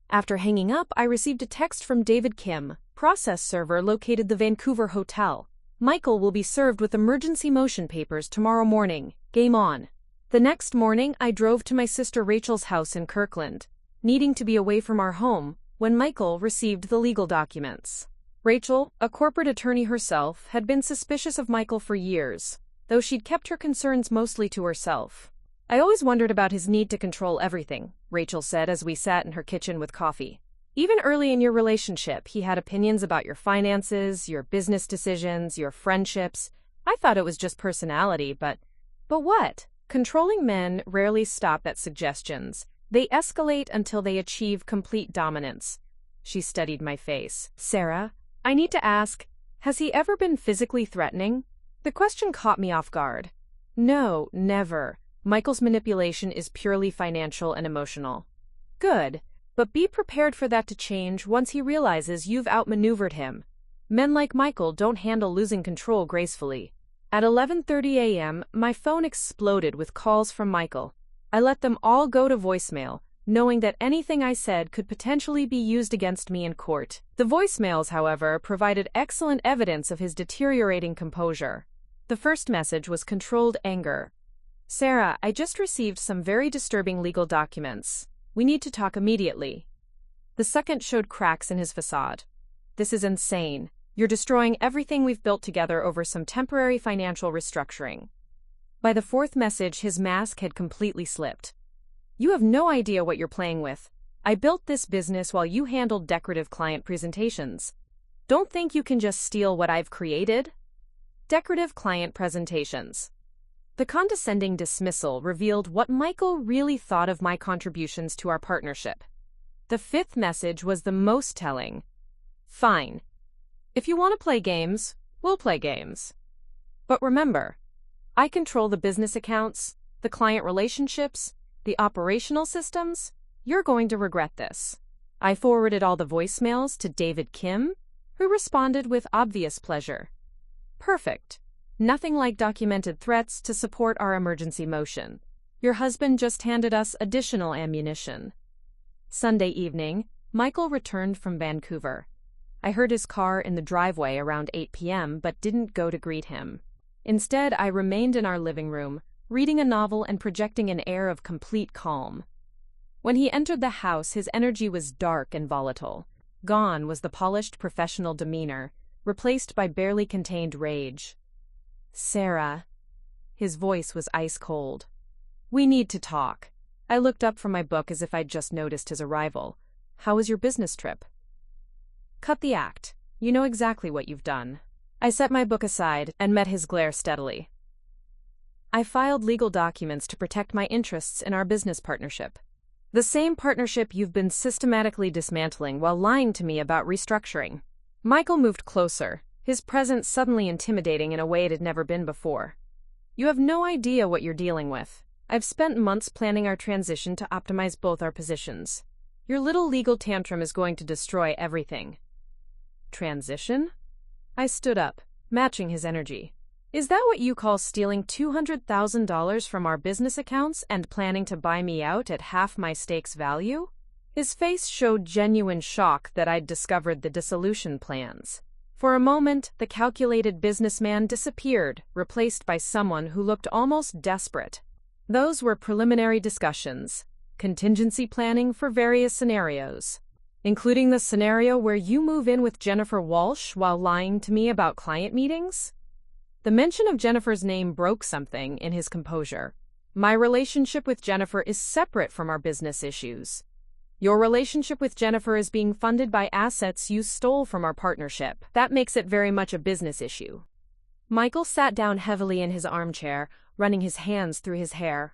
After hanging up, I received a text from David Kim, process server located the Vancouver hotel. Michael will be served with emergency motion papers tomorrow morning. Game on. The next morning, I drove to my sister Rachel's house in Kirkland, needing to be away from our home, when Michael received the legal documents. Rachel, a corporate attorney herself, had been suspicious of Michael for years, though she'd kept her concerns mostly to herself. I always wondered about his need to control everything, Rachel said as we sat in her kitchen with coffee. Even early in your relationship, he had opinions about your finances, your business decisions, your friendships. I thought it was just personality, but what? Controlling men rarely stop at suggestions. They escalate until they achieve complete dominance. She studied my face. Sarah, I need to ask, has he ever been physically threatening? The question caught me off guard. No, never. Michael's manipulation is purely financial and emotional. Good, but be prepared for that to change once he realizes you've outmaneuvered him. Men like Michael don't handle losing control gracefully. At 11:30 a.m., my phone exploded with calls from Michael. I let them all go to voicemail, knowing that anything I said could potentially be used against me in court. The voicemails, however, provided excellent evidence of his deteriorating composure. The first message was controlled anger. Sarah, I just received some very disturbing legal documents. We need to talk immediately. The second showed cracks in his facade. This is insane. You're destroying everything we've built together over some temporary financial restructuring. By the fourth message, his mask had completely slipped. You have no idea what you're playing with. I built this business while you handled decorative client presentations. Don't think you can just steal what I've created? Decorative client presentations. The condescending dismissal revealed what Michael really thought of my contributions to our partnership. The fifth message was the most telling. Fine. If you want to play games, we'll play games. But remember, I control the business accounts, the client relationships, the operational systems. You're going to regret this. I forwarded all the voicemails to David Kim, who responded with obvious pleasure. Perfect. Nothing like documented threats to support our emergency motion. Your husband just handed us additional ammunition. Sunday evening, Michael returned from Vancouver. I heard his car in the driveway around 8 p.m. but didn't go to greet him. Instead, I remained in our living room, reading a novel and projecting an air of complete calm. When he entered the house, his energy was dark and volatile. Gone was the polished professional demeanor, replaced by barely contained rage. Sarah. His voice was ice cold. We need to talk. I looked up from my book as if I'd just noticed his arrival. How was your business trip? Cut the act. You know exactly what you've done. I set my book aside and met his glare steadily. I filed legal documents to protect my interests in our business partnership. The same partnership you've been systematically dismantling while lying to me about restructuring. Michael moved closer, his presence suddenly intimidating in a way it had never been before. You have no idea what you're dealing with. I've spent months planning our transition to optimize both our positions. Your little legal tantrum is going to destroy everything. Transition? I stood up, matching his energy. Is that what you call stealing $200,000 from our business accounts and planning to buy me out at half my stake's value? His face showed genuine shock that I'd discovered the dissolution plans. For a moment, the calculated businessman disappeared, replaced by someone who looked almost desperate. Those were preliminary discussions, contingency planning for various scenarios. Including the scenario where you move in with Jennifer Walsh while lying to me about client meetings? The mention of Jennifer's name broke something in his composure. My relationship with Jennifer is separate from our business issues. Your relationship with Jennifer is being funded by assets you stole from our partnership. That makes it very much a business issue. Michael sat down heavily in his armchair, running his hands through his hair.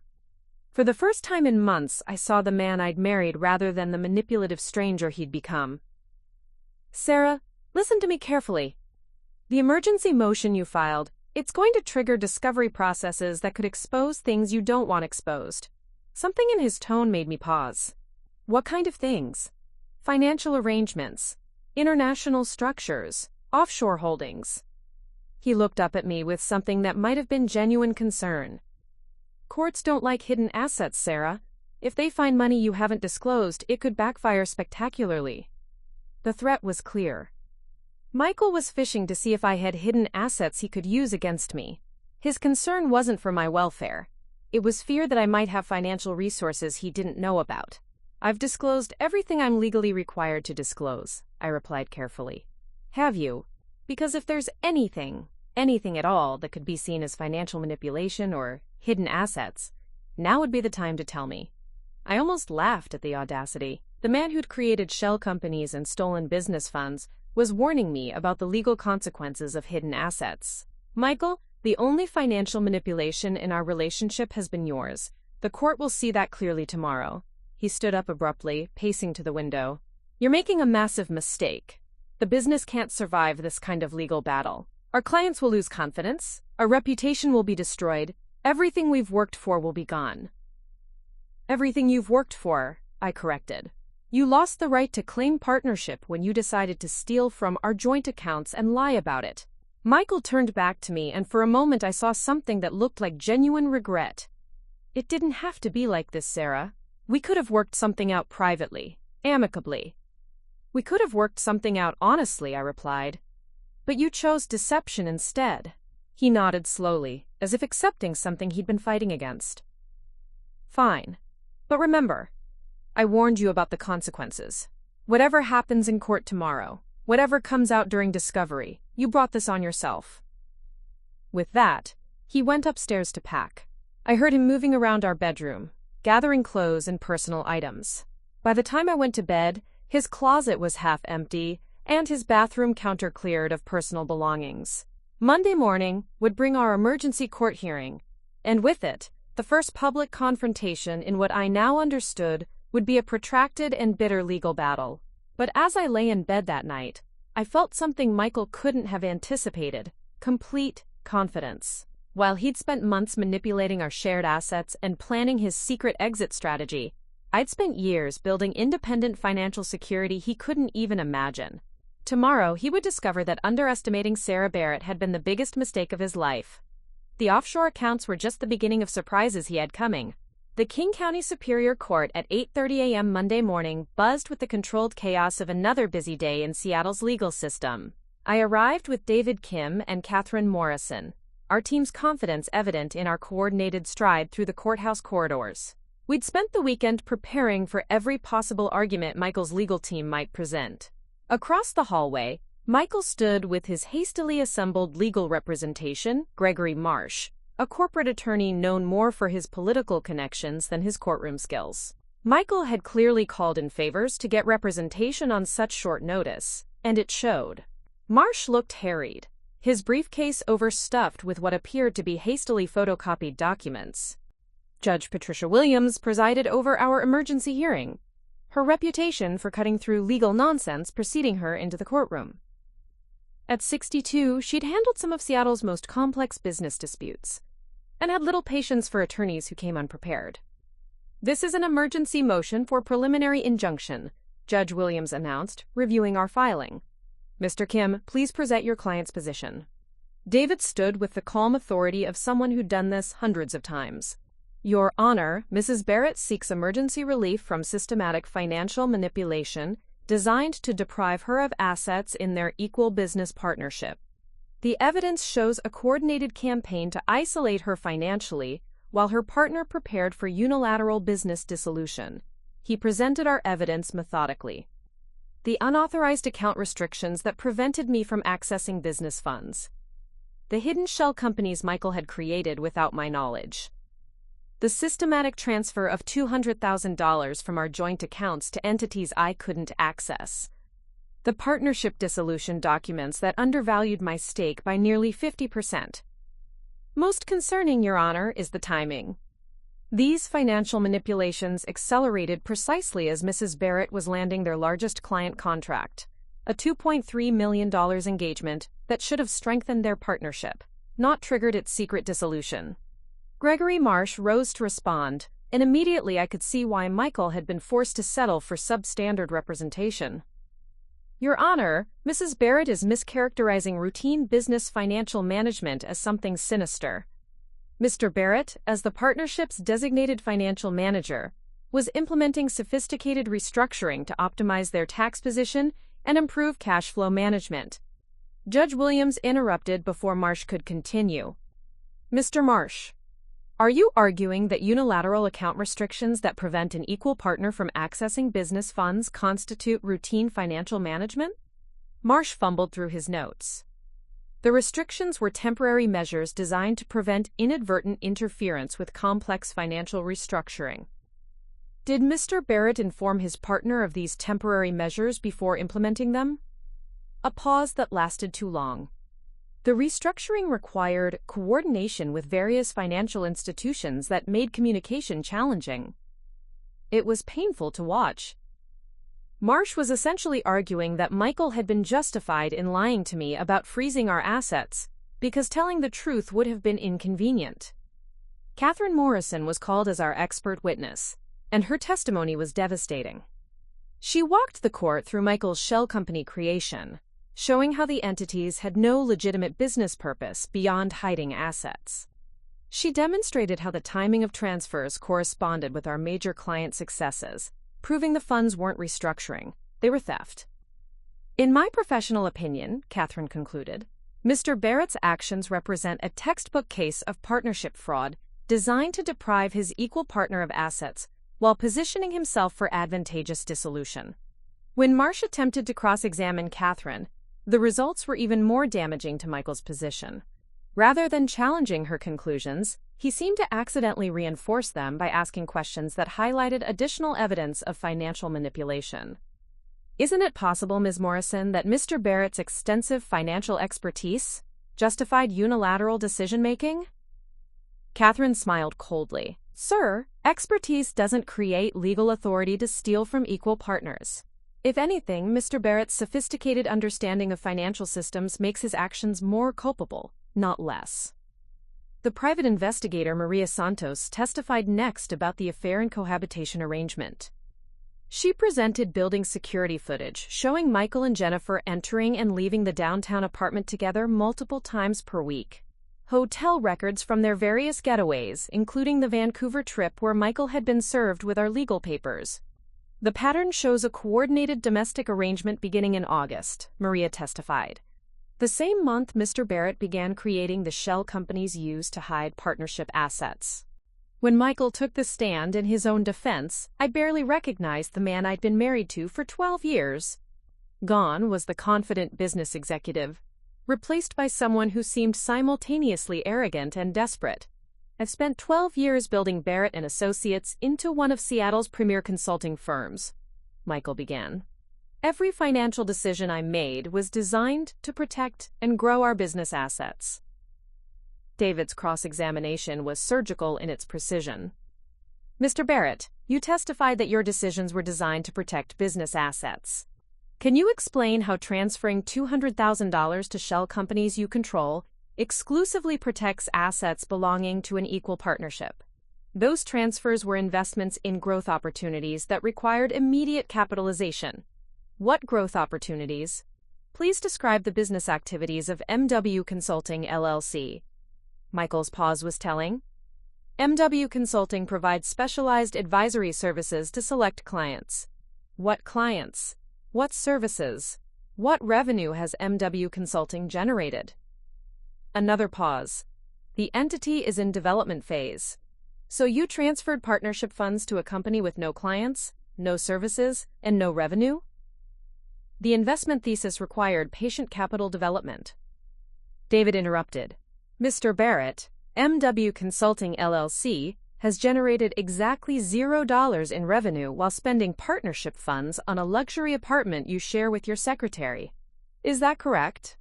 For the first time in months, I saw the man I'd married rather than the manipulative stranger he'd become. Sarah, listen to me carefully. The emergency motion you filed, it's going to trigger discovery processes that could expose things you don't want exposed. Something in his tone made me pause. What kind of things? Financial arrangements, international structures, offshore holdings. He looked up at me with something that might have been genuine concern. Courts don't like hidden assets, Sarah. If they find money you haven't disclosed, it could backfire spectacularly. The threat was clear. Michael was fishing to see if I had hidden assets he could use against me. His concern wasn't for my welfare. It was fear that I might have financial resources he didn't know about. I've disclosed everything I'm legally required to disclose, I replied carefully. Have you? Because if there's anything at all that could be seen as financial manipulation or hidden assets, now would be the time to tell me. I almost laughed at the audacity. The man who'd created shell companies and stolen business funds was warning me about the legal consequences of hidden assets. Michael, the only financial manipulation in our relationship has been yours. The court will see that clearly tomorrow. He stood up abruptly, pacing to the window. You're making a massive mistake. The business can't survive this kind of legal battle. Our clients will lose confidence, our reputation will be destroyed, everything we've worked for will be gone. Everything you've worked for, I corrected. You lost the right to claim partnership when you decided to steal from our joint accounts and lie about it. Michael turned back to me, and for a moment I saw something that looked like genuine regret. It didn't have to be like this, Sarah. We could have worked something out privately, amicably. We could have worked something out honestly, I replied. But you chose deception instead. He nodded slowly, as if accepting something he'd been fighting against. Fine. But remember, I warned you about the consequences. Whatever happens in court tomorrow, whatever comes out during discovery, you brought this on yourself. With that, he went upstairs to pack. I heard him moving around our bedroom, gathering clothes and personal items. By the time I went to bed, his closet was half empty, and his bathroom counter cleared of personal belongings. Monday morning would bring our emergency court hearing, and with it, the first public confrontation in what I now understood would be a protracted and bitter legal battle. But as I lay in bed that night, I felt something Michael couldn't have anticipated: complete confidence. While he'd spent months manipulating our shared assets and planning his secret exit strategy, I'd spent years building independent financial security he couldn't even imagine. Tomorrow, he would discover that underestimating Sarah Barrett had been the biggest mistake of his life. The offshore accounts were just the beginning of surprises he had coming. The King County Superior Court at 8:30 a.m. Monday morning buzzed with the controlled chaos of another busy day in Seattle's legal system. I arrived with David Kim and Catherine Morrison, our team's confidence evident in our coordinated stride through the courthouse corridors. We'd spent the weekend preparing for every possible argument Michael's legal team might present. Across the hallway, Michael stood with his hastily assembled legal representation, Gregory Marsh, a corporate attorney known more for his political connections than his courtroom skills. Michael had clearly called in favors to get representation on such short notice, and it showed. Marsh looked harried, his briefcase overstuffed with what appeared to be hastily photocopied documents. Judge Patricia Williams presided over our emergency hearing, her reputation for cutting through legal nonsense preceding her into the courtroom. At 62, she'd handled some of Seattle's most complex business disputes, and had little patience for attorneys who came unprepared. This is an emergency motion for preliminary injunction, Judge Williams announced, reviewing our filing. Mr. Kim, please present your client's position. David stood with the calm authority of someone who'd done this hundreds of times. Your Honor, Mrs. Barrett seeks emergency relief from systematic financial manipulation designed to deprive her of assets in their equal business partnership. The evidence shows a coordinated campaign to isolate her financially while her partner prepared for unilateral business dissolution. He presented our evidence methodically. The unauthorized account restrictions that prevented me from accessing business funds. The hidden shell companies Michael had created without my knowledge. The systematic transfer of $200,000 from our joint accounts to entities I couldn't access. The partnership dissolution documents that undervalued my stake by nearly 50%. Most concerning, Your Honor, is the timing. These financial manipulations accelerated precisely as Mrs. Barrett was landing their largest client contract, a $2.3 million engagement that should have strengthened their partnership, not triggered its secret dissolution. Gregory Marsh rose to respond, and immediately I could see why Michael had been forced to settle for substandard representation. Your Honor, Mrs. Barrett is mischaracterizing routine business financial management as something sinister. Mr. Barrett, as the partnership's designated financial manager, was implementing sophisticated restructuring to optimize their tax position and improve cash flow management. Judge Williams interrupted before Marsh could continue. Mr. Marsh, are you arguing that unilateral account restrictions that prevent an equal partner from accessing business funds constitute routine financial management? Marsh fumbled through his notes. The restrictions were temporary measures designed to prevent inadvertent interference with complex financial restructuring. Did Mr. Barrett inform his partner of these temporary measures before implementing them? A pause that lasted too long. The restructuring required coordination with various financial institutions that made communication challenging. It was painful to watch. Marsh was essentially arguing that Michael had been justified in lying to me about freezing our assets because telling the truth would have been inconvenient. Catherine Morrison was called as our expert witness, and her testimony was devastating. She walked the court through Michael's shell company creation, showing how the entities had no legitimate business purpose beyond hiding assets. She demonstrated how the timing of transfers corresponded with our major client successes, proving the funds weren't restructuring, they were theft. In my professional opinion, Catherine concluded, Mr. Barrett's actions represent a textbook case of partnership fraud designed to deprive his equal partner of assets while positioning himself for advantageous dissolution. When Marsh attempted to cross-examine Catherine, the results were even more damaging to Michael's position. Rather than challenging her conclusions, he seemed to accidentally reinforce them by asking questions that highlighted additional evidence of financial manipulation. Isn't it possible, Ms. Morrison, that Mr. Barrett's extensive financial expertise justified unilateral decision-making? Catherine smiled coldly. Sir, expertise doesn't create legal authority to steal from equal partners. If anything, Mr. Barrett's sophisticated understanding of financial systems makes his actions more culpable, not less. The private investigator Maria Santos testified next about the affair and cohabitation arrangement. She presented building security footage showing Michael and Jennifer entering and leaving the downtown apartment together multiple times per week. Hotel records from their various getaways, including the Vancouver trip where Michael had been served with our legal papers. The pattern shows a coordinated domestic arrangement beginning in August, Maria testified. The same month, Mr. Barrett began creating the shell companies used to hide partnership assets. When Michael took the stand in his own defense, I barely recognized the man I'd been married to for 12 years. Gone was the confident business executive, replaced by someone who seemed simultaneously arrogant and desperate. I've spent 12 years building Barrett & Associates into one of Seattle's premier consulting firms, Michael began. Every financial decision I made was designed to protect and grow our business assets. David's cross-examination was surgical in its precision. Mr. Barrett, you testified that your decisions were designed to protect business assets. Can you explain how transferring $200,000 to shell companies you control exclusively protects assets belonging to an equal partnership? Those transfers were investments in growth opportunities that required immediate capitalization. What growth opportunities? Please describe the business activities of MW Consulting, LLC. Michael's pause was telling. MW Consulting provides specialized advisory services to select clients. What clients? What services? What revenue has MW Consulting generated? Another pause. The entity is in development phase. So you transferred partnership funds to a company with no clients, no services, and no revenue? The investment thesis required patient capital development. David interrupted. Mr. Barrett, MW Consulting LLC, has generated exactly $0 in revenue while spending partnership funds on a luxury apartment you share with your secretary. Is that correct?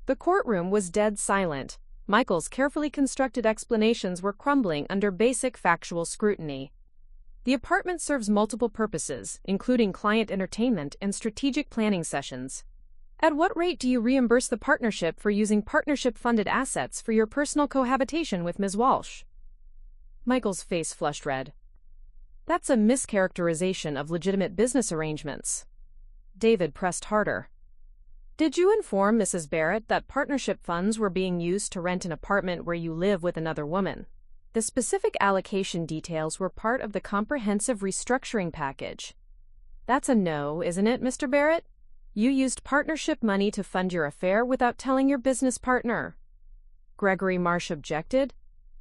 The courtroom was dead silent. Michael's carefully constructed explanations were crumbling under basic factual scrutiny. The apartment serves multiple purposes, including client entertainment and strategic planning sessions. At what rate do you reimburse the partnership for using partnership-funded assets for your personal cohabitation with Ms. Walsh? Michael's face flushed red. That's a mischaracterization of legitimate business arrangements. David pressed harder. Did you inform Mrs. Barrett that partnership funds were being used to rent an apartment where you live with another woman? The specific allocation details were part of the comprehensive restructuring package. That's a no, isn't it, Mr. Barrett? You used partnership money to fund your affair without telling your business partner. Gregory Marsh objected,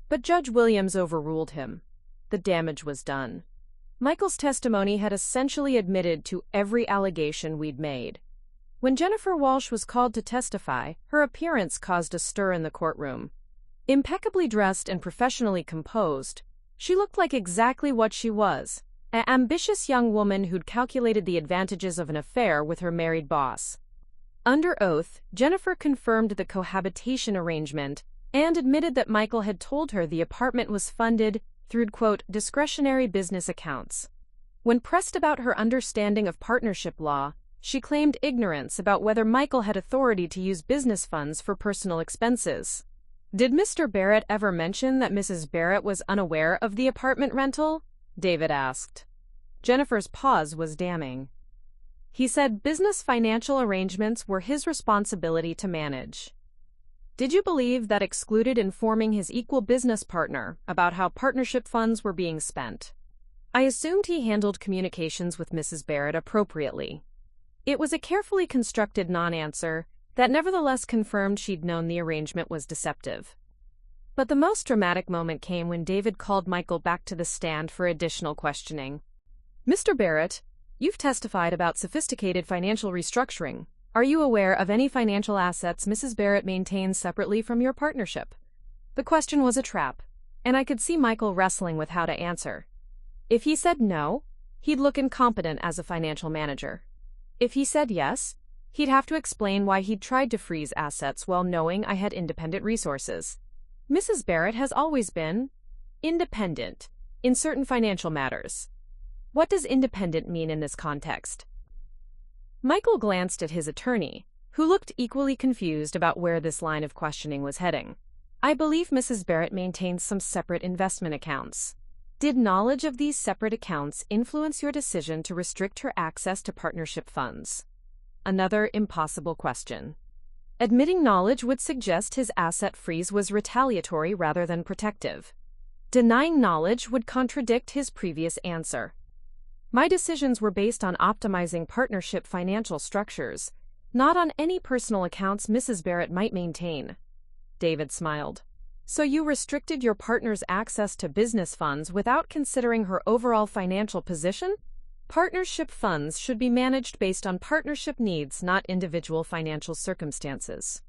but Judge Williams overruled him. The damage was done. Michael's testimony had essentially admitted to every allegation we'd made. When Jennifer Walsh was called to testify, her appearance caused a stir in the courtroom. Impeccably dressed and professionally composed, she looked like exactly what she was, an ambitious young woman who'd calculated the advantages of an affair with her married boss. Under oath, Jennifer confirmed the cohabitation arrangement and admitted that Michael had told her the apartment was funded through, quote, discretionary business accounts. When pressed about her understanding of partnership law, she claimed ignorance about whether Michael had authority to use business funds for personal expenses. Did Mr. Barrett ever mention that Mrs. Barrett was unaware of the apartment rental? David asked. Jennifer's pause was damning. He said business financial arrangements were his responsibility to manage. Did you believe that excluded informing his equal business partner about how partnership funds were being spent? I assumed he handled communications with Mrs. Barrett appropriately. It was a carefully constructed non-answer that nevertheless confirmed she'd known the arrangement was deceptive. But the most dramatic moment came when David called Michael back to the stand for additional questioning. Mr. Barrett, you've testified about sophisticated financial restructuring. Are you aware of any financial assets Mrs. Barrett maintains separately from your partnership? The question was a trap, and I could see Michael wrestling with how to answer. If he said no, he'd look incompetent as a financial manager. If he said yes, he'd have to explain why he'd tried to freeze assets while knowing I had independent resources. Mrs. Barrett has always been independent in certain financial matters. What does independent mean in this context? Michael glanced at his attorney, who looked equally confused about where this line of questioning was heading. I believe Mrs. Barrett maintains some separate investment accounts. Did knowledge of these separate accounts influence your decision to restrict her access to partnership funds? Another impossible question. Admitting knowledge would suggest his asset freeze was retaliatory rather than protective. Denying knowledge would contradict his previous answer. My decisions were based on optimizing partnership financial structures, not on any personal accounts Mrs. Barrett might maintain. David smiled. So you restricted your partner's access to business funds without considering her overall financial position? Partnership funds should be managed based on partnership needs, not individual financial circumstances.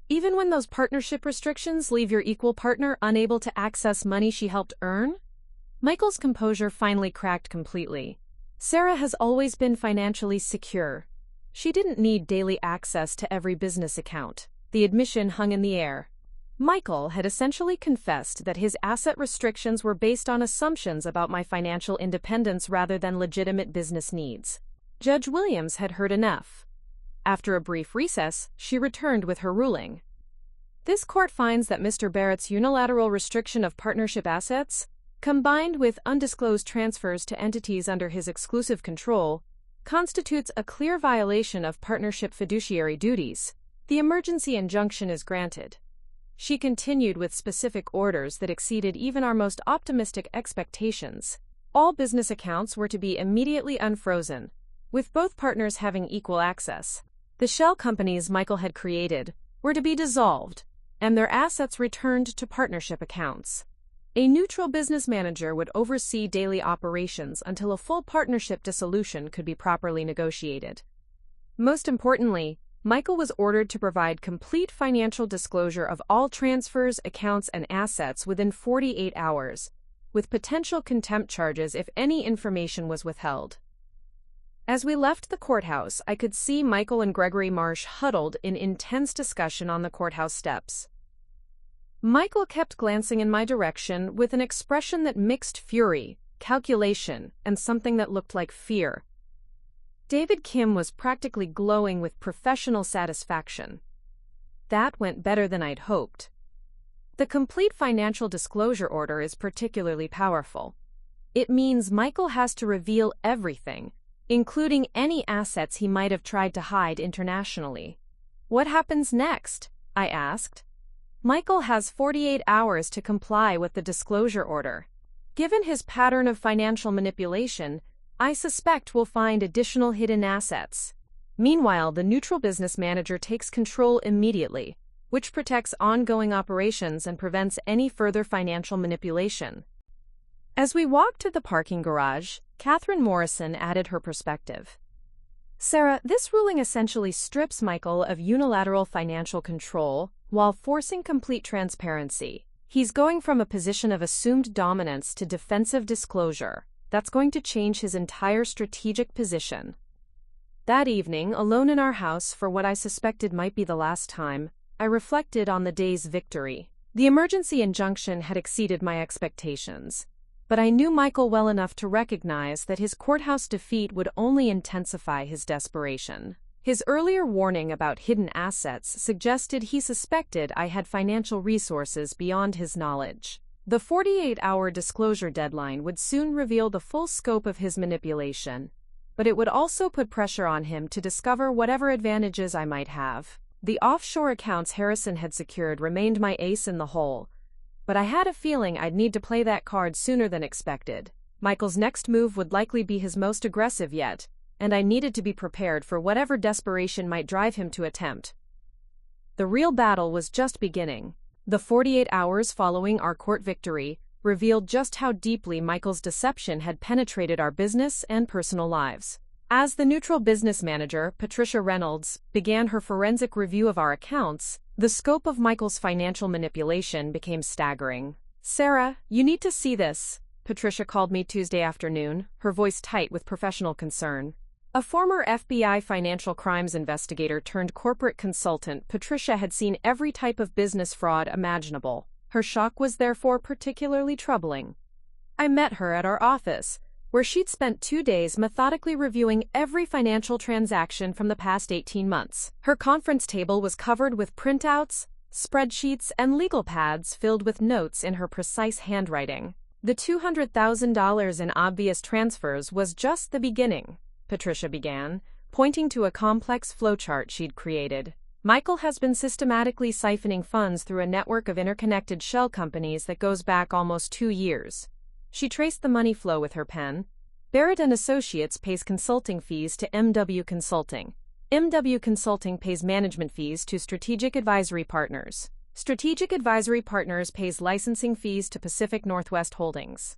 Even when those partnership restrictions leave your equal partner unable to access money she helped earn? Michael's composure finally cracked completely. Sarah has always been financially secure. She didn't need daily access to every business account. The admission hung in the air. Michael had essentially confessed that his asset restrictions were based on assumptions about my financial independence rather than legitimate business needs. Judge Williams had heard enough. After a brief recess, she returned with her ruling. This court finds that Mr. Barrett's unilateral restriction of partnership assets, combined with undisclosed transfers to entities under his exclusive control, constitutes a clear violation of partnership fiduciary duties. The emergency injunction is granted. She continued with specific orders that exceeded even our most optimistic expectations. All business accounts were to be immediately unfrozen, with both partners having equal access. The shell companies Michael had created were to be dissolved, and their assets returned to partnership accounts. A neutral business manager would oversee daily operations until a full partnership dissolution could be properly negotiated. Most importantly, Michael was ordered to provide complete financial disclosure of all transfers, accounts, and assets within 48 hours, with potential contempt charges if any information was withheld. As we left the courthouse, I could see Michael and Gregory Marsh huddled in intense discussion on the courthouse steps. Michael kept glancing in my direction with an expression that mixed fury, calculation, and something that looked like fear. David Kim was practically glowing with professional satisfaction. That went better than I'd hoped. The complete financial disclosure order is particularly powerful. It means Michael has to reveal everything, including any assets he might have tried to hide internationally. What happens next? I asked. Michael has 48 hours to comply with the disclosure order. Given his pattern of financial manipulation, I suspect we'll find additional hidden assets. Meanwhile, the neutral business manager takes control immediately, which protects ongoing operations and prevents any further financial manipulation. As we walked to the parking garage, Catherine Morrison added her perspective. Sarah, this ruling essentially strips Michael of unilateral financial control while forcing complete transparency. He's going from a position of assumed dominance to defensive disclosure. That's going to change his entire strategic position. That evening, alone in our house for what I suspected might be the last time, I reflected on the day's victory. The emergency injunction had exceeded my expectations, but I knew Michael well enough to recognize that his courthouse defeat would only intensify his desperation. His earlier warning about hidden assets suggested he suspected I had financial resources beyond his knowledge. The 48-hour disclosure deadline would soon reveal the full scope of his manipulation, but it would also put pressure on him to discover whatever advantages I might have. The offshore accounts Harrison had secured remained my ace in the hole, but I had a feeling I'd need to play that card sooner than expected. Michael's next move would likely be his most aggressive yet, and I needed to be prepared for whatever desperation might drive him to attempt. The real battle was just beginning. The 48 hours following our court victory revealed just how deeply Michael's deception had penetrated our business and personal lives. As the neutral business manager, Patricia Reynolds, began her forensic review of our accounts, the scope of Michael's financial manipulation became staggering. Sarah, you need to see this, Patricia called me Tuesday afternoon, her voice tight with professional concern. A former FBI financial crimes investigator turned corporate consultant, Patricia had seen every type of business fraud imaginable. Her shock was therefore particularly troubling. I met her at our office, where she'd spent 2 days methodically reviewing every financial transaction from the past 18 months. Her conference table was covered with printouts, spreadsheets, and legal pads filled with notes in her precise handwriting. The $200,000 in obvious transfers was just the beginning, Patricia began, pointing to a complex flowchart she'd created. Michael has been systematically siphoning funds through a network of interconnected shell companies that goes back almost 2 years. She traced the money flow with her pen. Barrett & Associates pays consulting fees to MW Consulting. MW Consulting pays management fees to Strategic Advisory Partners. Strategic Advisory Partners pays licensing fees to Pacific Northwest Holdings.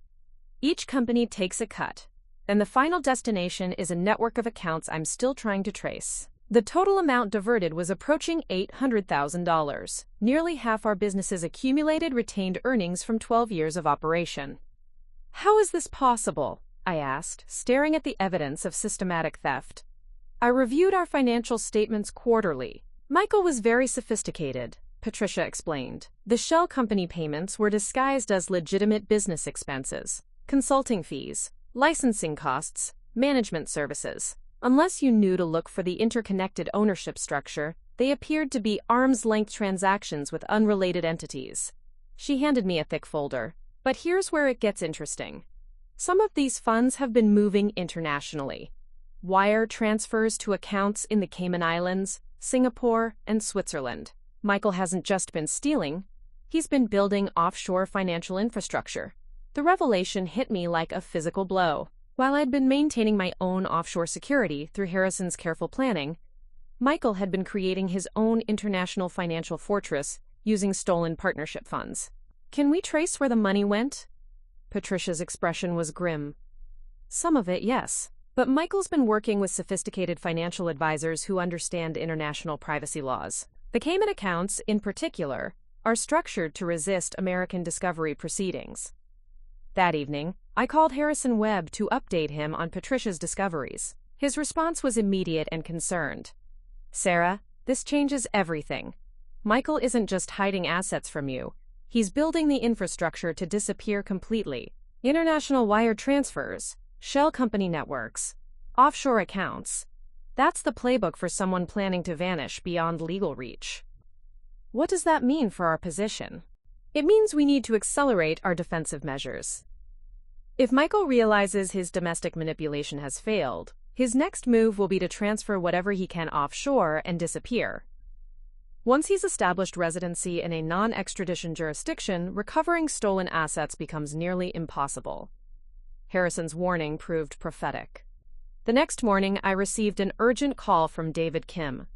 Each company takes a cut, and the final destination is a network of accounts I'm still trying to trace. The total amount diverted was approaching $800,000, nearly half our business's accumulated retained earnings from 12 years of operation. How is this possible? I asked, staring at the evidence of systematic theft. I reviewed our financial statements quarterly. Michael was very sophisticated, Patricia explained. The shell company payments were disguised as legitimate business expenses, consulting fees, licensing costs, management services. Unless you knew to look for the interconnected ownership structure, they appeared to be arm's-length transactions with unrelated entities. She handed me a thick folder. But here's where it gets interesting. Some of these funds have been moving internationally. Wire transfers to accounts in the Cayman Islands, Singapore, and Switzerland. Michael hasn't just been stealing, he's been building offshore financial infrastructure. The revelation hit me like a physical blow. While I'd been maintaining my own offshore security through Harrison's careful planning, Michael had been creating his own international financial fortress using stolen partnership funds. Can we trace where the money went? Patricia's expression was grim. Some of it, yes. But Michael's been working with sophisticated financial advisors who understand international privacy laws. The Cayman accounts, in particular, are structured to resist American discovery proceedings. That evening, I called Harrison Webb to update him on Patricia's discoveries. His response was immediate and concerned. "Sarah, this changes everything. Michael isn't just hiding assets from you. He's building the infrastructure to disappear completely. International wire transfers, shell company networks, offshore accounts. That's the playbook for someone planning to vanish beyond legal reach." What does that mean for our position? It means we need to accelerate our defensive measures. If Michael realizes his domestic manipulation has failed, his next move will be to transfer whatever he can offshore and disappear. Once he's established residency in a non-extradition jurisdiction, recovering stolen assets becomes nearly impossible. Harrison's warning proved prophetic. The next morning, I received an urgent call from David Kim.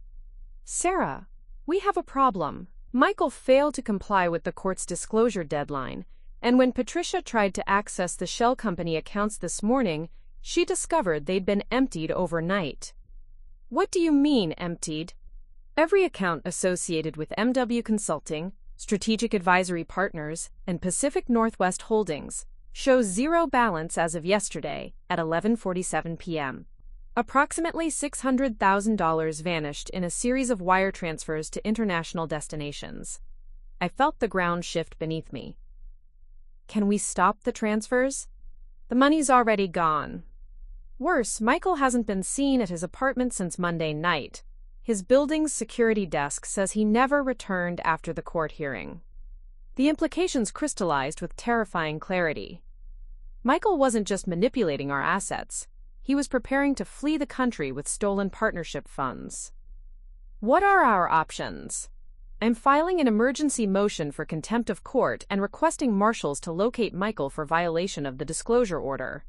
"Sarah, we have a problem. Michael failed to comply with the court's disclosure deadline, and when Patricia tried to access the shell company accounts this morning, she discovered they'd been emptied overnight." "What do you mean, emptied?" "Every account associated with MW Consulting, Strategic Advisory Partners, and Pacific Northwest Holdings shows zero balance as of yesterday at 11:47 p.m. Approximately $600,000 vanished in a series of wire transfers to international destinations. I felt the ground shift beneath me. Can we stop the transfers? The money's already gone. Worse, Michael hasn't been seen at his apartment since Monday night. His building's security desk says he never returned after the court hearing. The implications crystallized with terrifying clarity. Michael wasn't just manipulating our assets. He was preparing to flee the country with stolen partnership funds. What are our options? I'm filing an emergency motion for contempt of court and requesting marshals to locate Michael for violation of the disclosure order.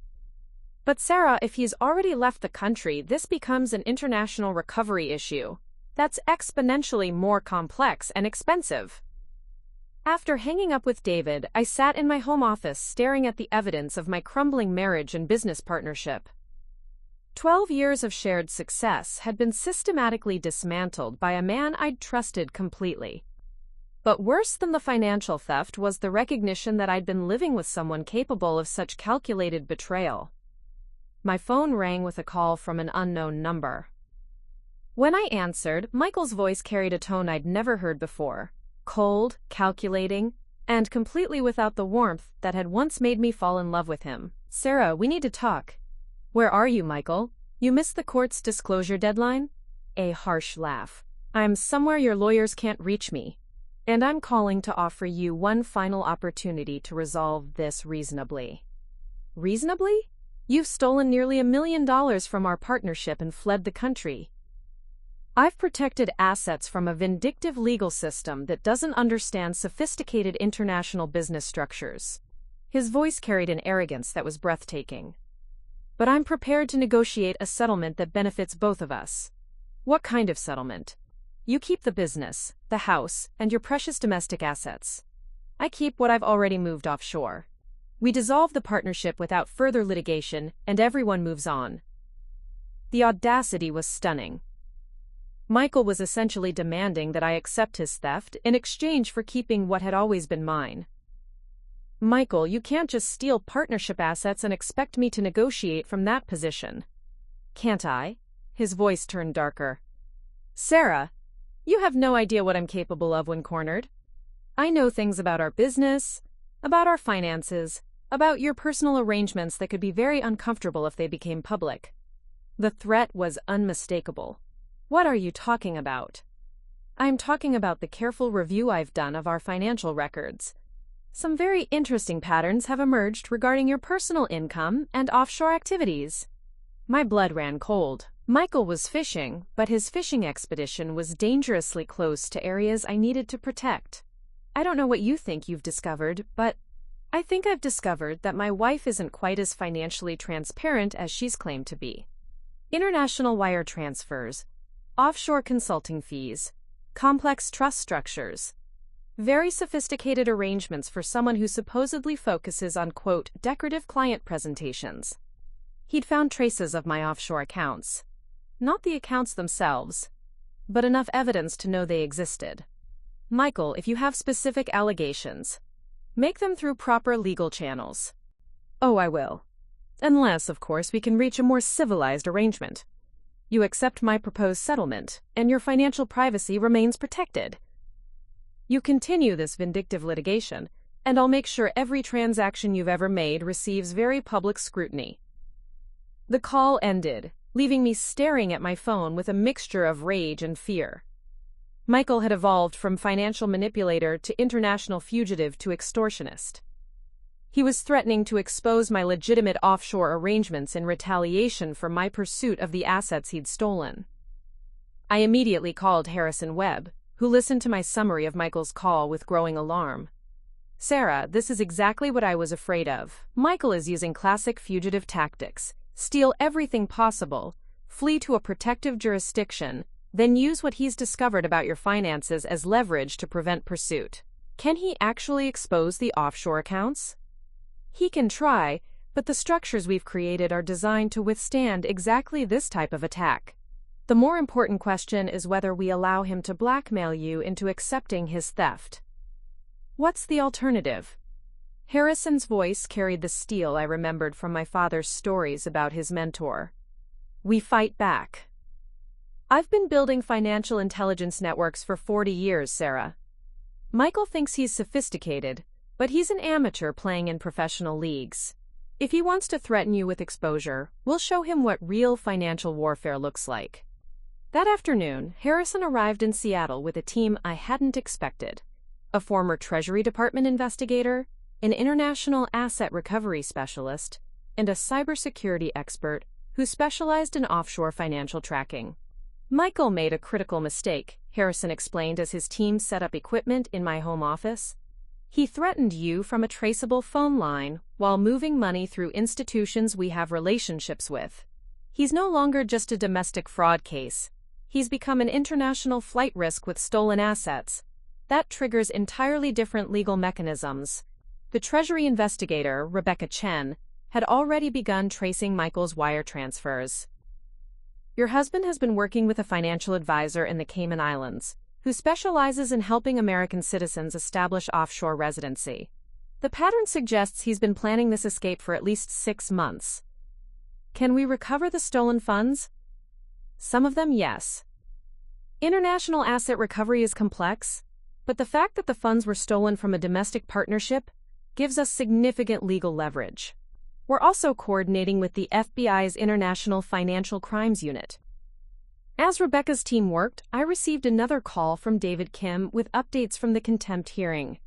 But Sarah, if he's already left the country, this becomes an international recovery issue. That's exponentially more complex and expensive. After hanging up with David, I sat in my home office staring at the evidence of my crumbling marriage and business partnership. 12 years of shared success had been systematically dismantled by a man I'd trusted completely. But worse than the financial theft was the recognition that I'd been living with someone capable of such calculated betrayal. My phone rang with a call from an unknown number. When I answered, Michael's voice carried a tone I'd never heard before, cold, calculating, and completely without the warmth that had once made me fall in love with him. "Sarah, we need to talk." "Where are you, Michael? You missed the court's disclosure deadline?" A harsh laugh. "I'm somewhere your lawyers can't reach me, and I'm calling to offer you one final opportunity to resolve this reasonably." "Reasonably? You've stolen nearly $1 million from our partnership and fled the country. I've protected assets from a vindictive legal system that doesn't understand sophisticated international business structures." His voice carried an arrogance that was breathtaking. "But I'm prepared to negotiate a settlement that benefits both of us." "What kind of settlement?" "You keep the business, the house, and your precious domestic assets. I keep what I've already moved offshore. We dissolve the partnership without further litigation, and everyone moves on." The audacity was stunning. Michael was essentially demanding that I accept his theft in exchange for keeping what had always been mine. "Michael, you can't just steal partnership assets and expect me to negotiate from that position." "Can't I?" His voice turned darker. "Sarah, you have no idea what I'm capable of when cornered. I know things about our business, about our finances, about your personal arrangements that could be very uncomfortable if they became public." The threat was unmistakable. "What are you talking about?" "I'm talking about the careful review I've done of our financial records. Some very interesting patterns have emerged regarding your personal income and offshore activities." My blood ran cold. Michael was fishing, but his fishing expedition was dangerously close to areas I needed to protect. "I don't know what you think you've discovered, but I think I've discovered that my wife isn't quite as financially transparent as she's claimed to be. International wire transfers, offshore consulting fees, complex trust structures, very sophisticated arrangements for someone who supposedly focuses on, quote, decorative client presentations. He'd found traces of my offshore accounts. Not the accounts themselves, but enough evidence to know they existed. Michael, if you have specific allegations, make them through proper legal channels. Oh, I will. Unless, of course, we can reach a more civilized arrangement. You accept my proposed settlement, and your financial privacy remains protected. You continue this vindictive litigation, and I'll make sure every transaction you've ever made receives very public scrutiny. The call ended, leaving me staring at my phone with a mixture of rage and fear. Michael had evolved from financial manipulator to international fugitive to extortionist. He was threatening to expose my legitimate offshore arrangements in retaliation for my pursuit of the assets he'd stolen. I immediately called Harrison Webb, who listened to my summary of Michael's call with growing alarm. Sarah, this is exactly what I was afraid of. Michael is using classic fugitive tactics. Steal everything possible, flee to a protective jurisdiction, then use what he's discovered about your finances as leverage to prevent pursuit. Can he actually expose the offshore accounts? He can try, but the structures we've created are designed to withstand exactly this type of attack. The more important question is whether we allow him to blackmail you into accepting his theft. What's the alternative? Harrison's voice carried the steel I remembered from my father's stories about his mentor. We fight back. I've been building financial intelligence networks for 40 years, Sarah. Michael thinks he's sophisticated, but he's an amateur playing in professional leagues. If he wants to threaten you with exposure, we'll show him what real financial warfare looks like. That afternoon, Harrison arrived in Seattle with a team I hadn't expected. A former Treasury Department investigator, an international asset recovery specialist, and a cybersecurity expert who specialized in offshore financial tracking. Michael made a critical mistake, Harrison explained as his team set up equipment in my home office. He threatened you from a traceable phone line while moving money through institutions we have relationships with. He's no longer just a domestic fraud case. He's become an international flight risk with stolen assets. That triggers entirely different legal mechanisms. The Treasury investigator, Rebecca Chen, had already begun tracing Michael's wire transfers. Your husband has been working with a financial advisor in the Cayman Islands, who specializes in helping American citizens establish offshore residency. The pattern suggests he's been planning this escape for at least 6 months. Can we recover the stolen funds? Some of them, yes. International asset recovery is complex, but the fact that the funds were stolen from a domestic partnership gives us significant legal leverage. We're also coordinating with the FBI's International Financial Crimes Unit. As Rebecca's team worked, I received another call from David Kim with updates from the contempt hearing.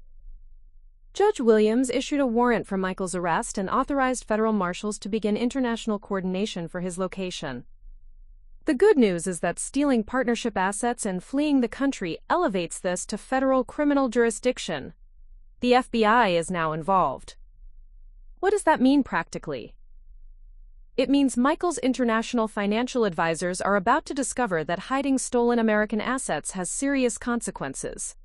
Judge Williams issued a warrant for Michael's arrest and authorized federal marshals to begin international coordination for his location. The good news is that stealing partnership assets and fleeing the country elevates this to federal criminal jurisdiction. The FBI is now involved. What does that mean practically? It means Michael's international financial advisors are about to discover that hiding stolen American assets has serious consequences.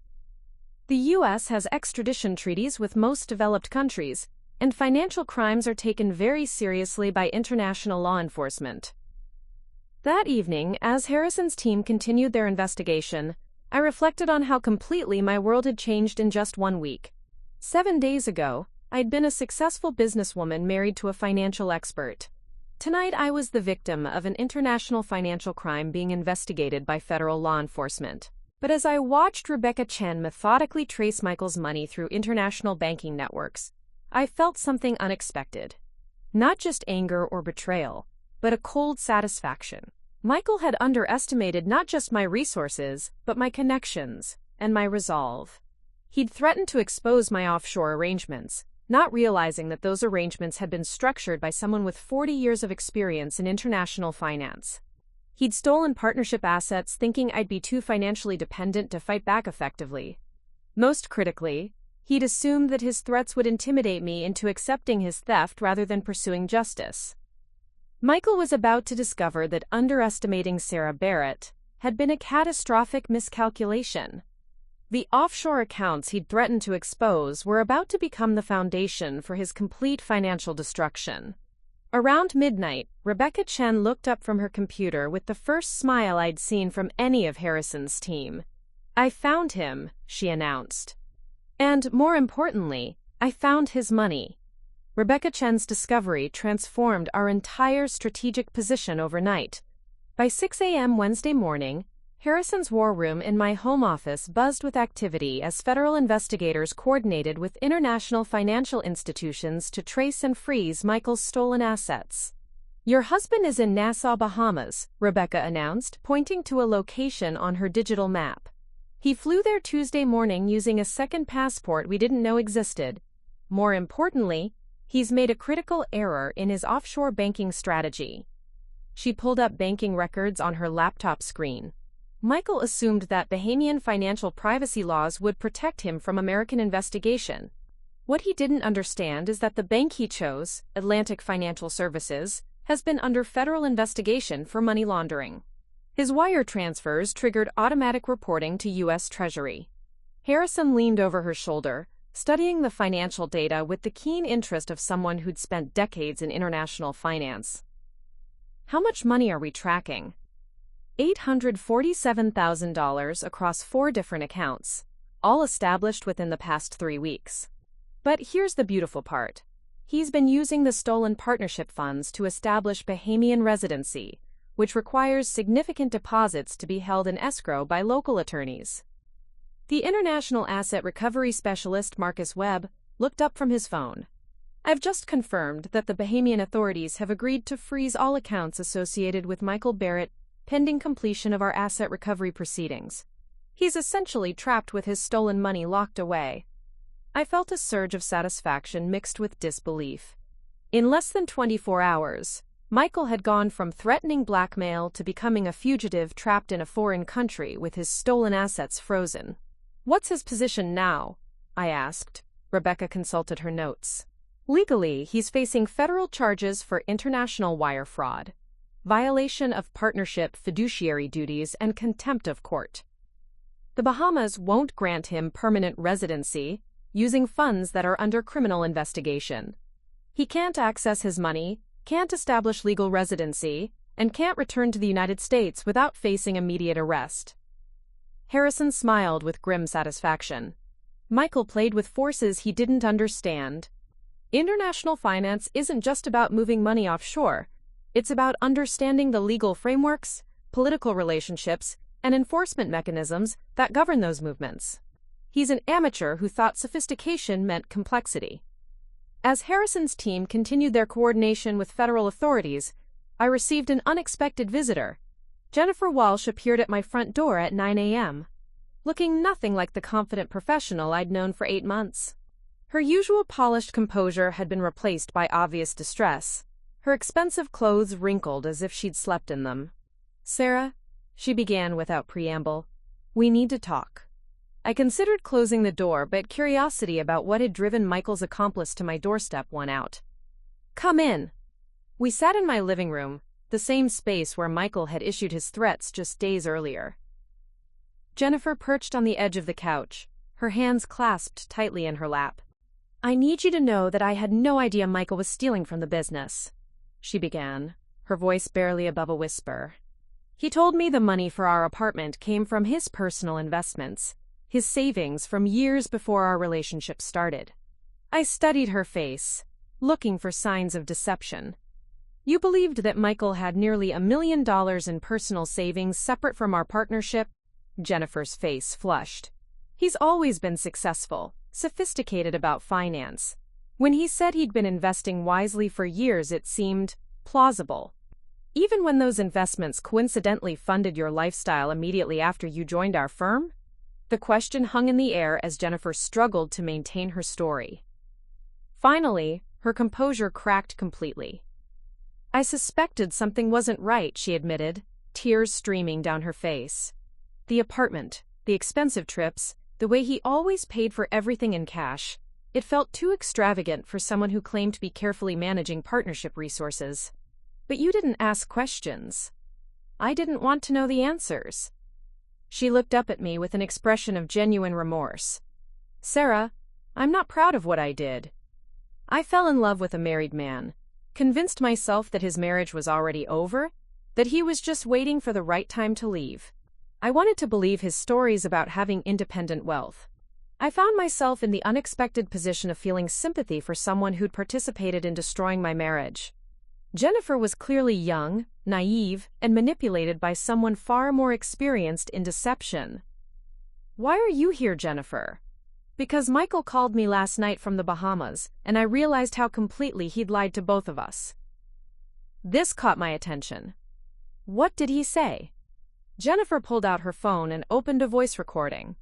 The U.S. has extradition treaties with most developed countries, and financial crimes are taken very seriously by international law enforcement. That evening, as Harrison's team continued their investigation, I reflected on how completely my world had changed in just 1 week. 7 days ago, I'd been a successful businesswoman married to a financial expert. Tonight I was the victim of an international financial crime being investigated by federal law enforcement. But as I watched Rebecca Chen methodically trace Michael's money through international banking networks, I felt something unexpected. Not just anger or betrayal, but a cold satisfaction. Michael had underestimated not just my resources, but my connections and my resolve. He'd threatened to expose my offshore arrangements, not realizing that those arrangements had been structured by someone with 40 years of experience in international finance. He'd stolen partnership assets thinking I'd be too financially dependent to fight back effectively. Most critically, he'd assumed that his threats would intimidate me into accepting his theft rather than pursuing justice. Michael was about to discover that underestimating Sarah Barrett had been a catastrophic miscalculation. The offshore accounts he'd threatened to expose were about to become the foundation for his complete financial destruction. Around midnight, Rebecca Chen looked up from her computer with the first smile I'd seen from any of Harrison's team. "I found him," she announced. "And, more importantly, I found his money." Rebecca Chen's discovery transformed our entire strategic position overnight. By 6 a.m. Wednesday morning, Harrison's war room in my home office buzzed with activity as federal investigators coordinated with international financial institutions to trace and freeze Michael's stolen assets. "Your husband is in Nassau, Bahamas," Rebecca announced, pointing to a location on her digital map. "He flew there Tuesday morning using a second passport we didn't know existed. More importantly, he's made a critical error in his offshore banking strategy." She pulled up banking records on her laptop screen. Michael assumed that Bahamian financial privacy laws would protect him from American investigation. What he didn't understand is that the bank he chose, Atlantic Financial Services, has been under federal investigation for money laundering. His wire transfers triggered automatic reporting to U.S. Treasury. Harrison leaned over her shoulder, studying the financial data with the keen interest of someone who'd spent decades in international finance. "How much money are we tracking?" $847,000 across 4 different accounts, all established within the past 3 weeks. But here's the beautiful part. He's been using the stolen partnership funds to establish Bahamian residency, which requires significant deposits to be held in escrow by local attorneys. The international asset recovery specialist Marcus Webb looked up from his phone. "I've just confirmed that the Bahamian authorities have agreed to freeze all accounts associated with Michael Barrett pending completion of our asset recovery proceedings. He's essentially trapped with his stolen money locked away." I felt a surge of satisfaction mixed with disbelief. In less than 24 hours, Michael had gone from threatening blackmail to becoming a fugitive trapped in a foreign country with his stolen assets frozen. "What's his position now?" I asked. Rebecca consulted her notes. "Legally, he's facing federal charges for international wire fraud, violation of partnership fiduciary duties, and contempt of court. The Bahamas won't grant him permanent residency, using funds that are under criminal investigation. He can't access his money, can't establish legal residency, and can't return to the United States without facing immediate arrest." Harrison smiled with grim satisfaction. Michael played with forces he didn't understand. International finance isn't just about moving money offshore. It's about understanding the legal frameworks, political relationships, and enforcement mechanisms that govern those movements. He's an amateur who thought sophistication meant complexity. As Harrison's team continued their coordination with federal authorities, I received an unexpected visitor. Jennifer Walsh appeared at my front door at 9 a.m., looking nothing like the confident professional I'd known for 8 months. Her usual polished composure had been replaced by obvious distress. Her expensive clothes wrinkled as if she'd slept in them. "Sarah," she began without preamble, "we need to talk." I considered closing the door, but curiosity about what had driven Michael's accomplice to my doorstep won out. "Come in." We sat in my living room, the same space where Michael had issued his threats just days earlier. Jennifer perched on the edge of the couch, her hands clasped tightly in her lap. "I need you to know that I had no idea Michael was stealing from the business," she began, her voice barely above a whisper. "He told me the money for our apartment came from his personal investments, his savings from years before our relationship started." I studied her face, looking for signs of deception. "You believed that Michael had nearly $1 million in personal savings separate from our partnership?" Jennifer's face flushed. "He's always been successful, sophisticated about finance. When he said he'd been investing wisely for years, it seemed plausible. Even when those investments coincidentally funded your lifestyle immediately after you joined our firm?" The question hung in the air as Jennifer struggled to maintain her story. Finally, her composure cracked completely. "I suspected something wasn't right," she admitted, tears streaming down her face. "The apartment, the expensive trips, the way he always paid for everything in cash. It felt too extravagant for someone who claimed to be carefully managing partnership resources. But you didn't ask questions. I didn't want to know the answers." She looked up at me with an expression of genuine remorse. "Sarah, I'm not proud of what I did. I fell in love with a married man, convinced myself that his marriage was already over, that he was just waiting for the right time to leave. I wanted to believe his stories about having independent wealth. I found myself in the unexpected position of feeling sympathy for someone who'd participated in destroying my marriage. Jennifer was clearly young, naive, and manipulated by someone far more experienced in deception. "Why are you here, Jennifer?" "Because Michael called me last night from the Bahamas, and I realized how completely he'd lied to both of us." This caught my attention. "What did he say?" Jennifer pulled out her phone and opened a voice recording.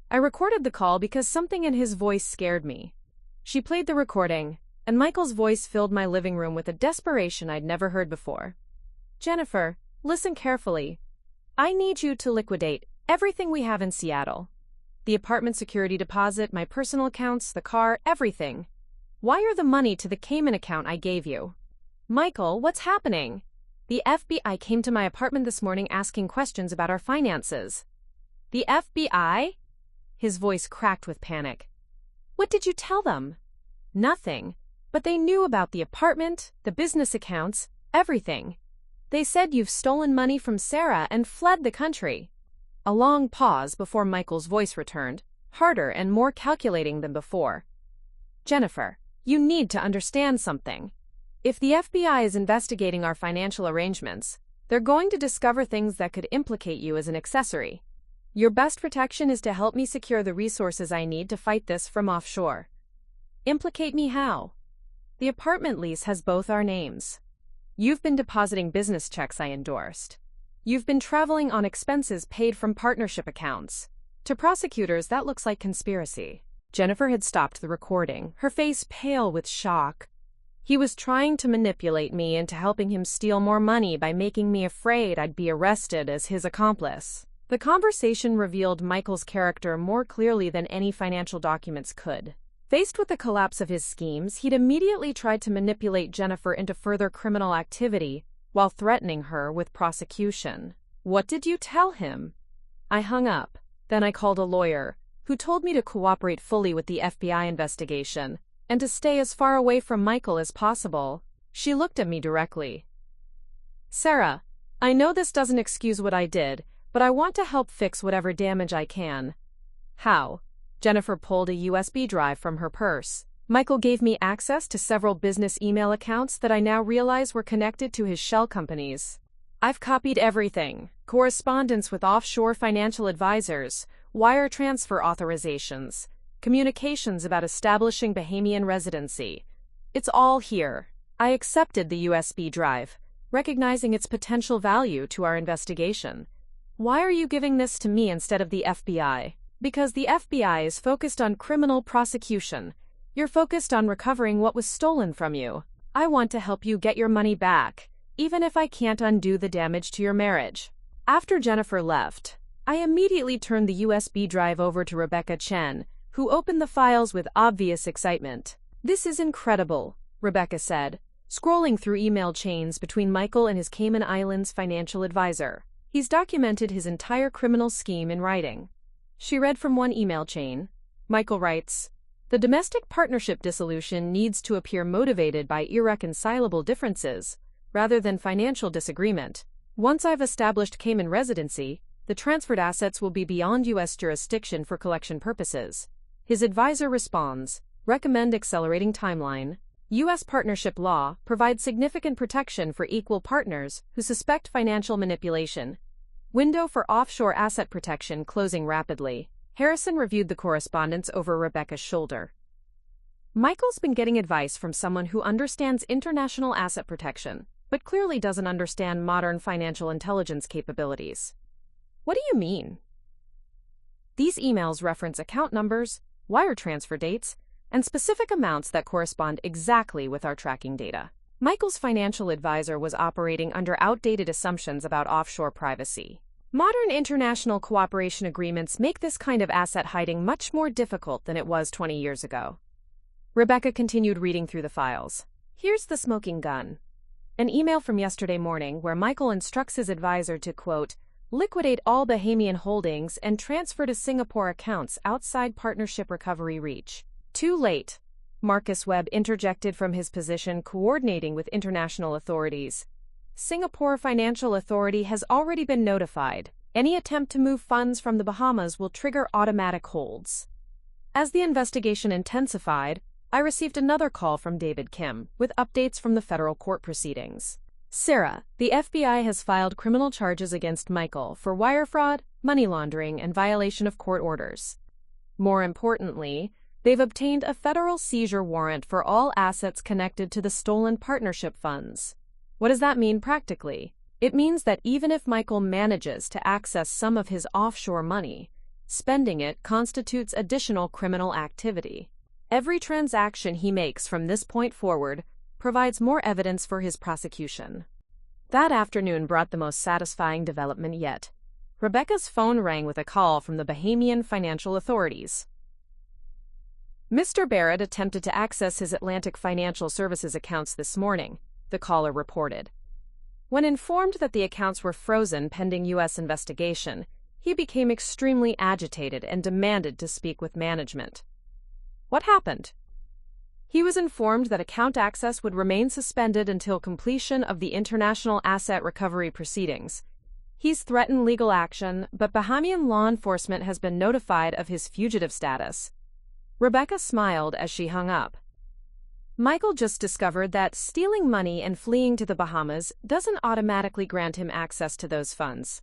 I recorded the call because something in his voice scared me. She played the recording, and Michael's voice filled my living room with a desperation I'd never heard before. "Jennifer, listen carefully. I need you to liquidate everything we have in Seattle. The apartment security deposit, my personal accounts, the car, everything. Wire the money to the Cayman account I gave you." "Michael, what's happening?" "The FBI came to my apartment this morning asking questions about our finances." "The FBI?" His voice cracked with panic. "What did you tell them?" "Nothing, but they knew about the apartment, the business accounts, everything. They said you've stolen money from Sarah and fled the country." A long pause before Michael's voice returned, harder and more calculating than before. "Jennifer, you need to understand something. If the FBI is investigating our financial arrangements, they're going to discover things that could implicate you as an accessory. Your best protection is to help me secure the resources I need to fight this from offshore." "Implicate me how?" "The apartment lease has both our names. You've been depositing business checks I endorsed. You've been traveling on expenses paid from partnership accounts. To prosecutors, that looks like conspiracy." Jennifer had stopped the recording, her face pale with shock. He was trying to manipulate me into helping him steal more money by making me afraid I'd be arrested as his accomplice. The conversation revealed Michael's character more clearly than any financial documents could. Faced with the collapse of his schemes, he'd immediately tried to manipulate Jennifer into further criminal activity while threatening her with prosecution. "What did you tell him?" I hung up. Then I called a lawyer, who told me to cooperate fully with the FBI investigation and to stay as far away from Michael as possible. She looked at me directly. "Sarah, I know this doesn't excuse what I did, but I want to help fix whatever damage I can." "How?" Jennifer pulled a USB drive from her purse. "Michael gave me access to several business email accounts that I now realize were connected to his shell companies. I've copied everything: correspondence with offshore financial advisors, wire transfer authorizations, communications about establishing Bahamian residency. It's all here." I accepted the USB drive, recognizing its potential value to our investigation. "Why are you giving this to me instead of the FBI?" "Because the FBI is focused on criminal prosecution. You're focused on recovering what was stolen from you. I want to help you get your money back, even if I can't undo the damage to your marriage." After Jennifer left, I immediately turned the USB drive over to Rebecca Chen, who opened the files with obvious excitement. "This is incredible," Rebecca said, scrolling through email chains between Michael and his Cayman Islands financial advisor. "He's documented his entire criminal scheme in writing." She read from one email chain. Michael writes, "The domestic partnership dissolution needs to appear motivated by irreconcilable differences, rather than financial disagreement. Once I've established Cayman residency, the transferred assets will be beyond U.S. jurisdiction for collection purposes." His advisor responds, "Recommend accelerating timeline. U.S. partnership law provides significant protection for equal partners who suspect financial manipulation. Window for offshore asset protection closing rapidly." Harrison reviewed the correspondence over Rebecca's shoulder. Michael's been getting advice from someone who understands international asset protection, but clearly doesn't understand modern financial intelligence capabilities. "What do you mean?" "These emails reference account numbers, wire transfer dates, and specific amounts that correspond exactly with our tracking data." Michael's financial advisor was operating under outdated assumptions about offshore privacy. Modern international cooperation agreements make this kind of asset hiding much more difficult than it was 20 years ago. Rebecca continued reading through the files. "Here's the smoking gun. An email from yesterday morning where Michael instructs his advisor to, quote, liquidate all Bahamian holdings and transfer to Singapore accounts outside partnership recovery reach. Too late. Marcus Webb interjected from his position coordinating with international authorities. Singapore Financial Authority has already been notified. Any attempt to move funds from the Bahamas will trigger automatic holds. As the investigation intensified, I received another call from David Kim with updates from the federal court proceedings. Sarah, the FBI has filed criminal charges against Michael for wire fraud, money laundering, and violation of court orders. More importantly, they've obtained a federal seizure warrant for all assets connected to the stolen partnership funds. What does that mean practically? It means that even if Michael manages to access some of his offshore money, spending it constitutes additional criminal activity. Every transaction he makes from this point forward provides more evidence for his prosecution. That afternoon brought the most satisfying development yet. Rebecca's phone rang with a call from the Bahamian financial authorities. Mr. Barrett attempted to access his Atlantic Financial Services accounts this morning, the caller reported. When informed that the accounts were frozen pending U.S. investigation, he became extremely agitated and demanded to speak with management. What happened? He was informed that account access would remain suspended until completion of the international asset recovery proceedings. He's threatened legal action, but Bahamian law enforcement has been notified of his fugitive status. Rebecca smiled as she hung up. Michael just discovered that stealing money and fleeing to the Bahamas doesn't automatically grant him access to those funds.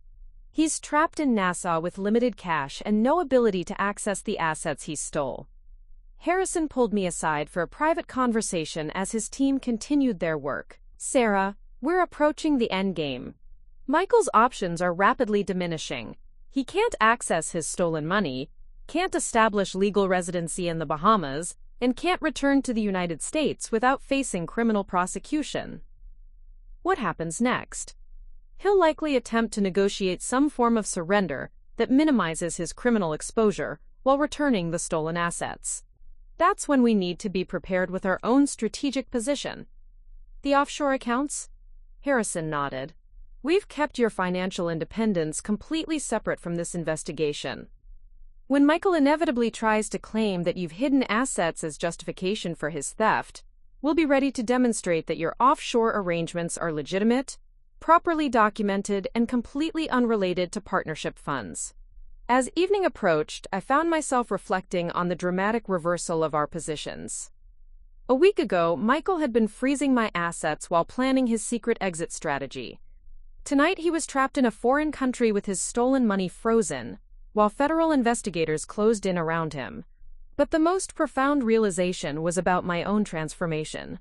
He's trapped in Nassau with limited cash and no ability to access the assets he stole. Harrison pulled me aside for a private conversation as his team continued their work. Sarah, we're approaching the endgame. Michael's options are rapidly diminishing. He can't access his stolen money, can't establish legal residency in the Bahamas, and can't return to the United States without facing criminal prosecution. What happens next? He'll likely attempt to negotiate some form of surrender that minimizes his criminal exposure while returning the stolen assets. That's when we need to be prepared with our own strategic position. The offshore accounts? Harrison nodded. We've kept your financial independence completely separate from this investigation. When Michael inevitably tries to claim that you've hidden assets as justification for his theft, we'll be ready to demonstrate that your offshore arrangements are legitimate, properly documented, and completely unrelated to partnership funds. As evening approached, I found myself reflecting on the dramatic reversal of our positions. A week ago, Michael had been freezing my assets while planning his secret exit strategy. Tonight, he was trapped in a foreign country with his stolen money frozen, while federal investigators closed in around him. But the most profound realization was about my own transformation.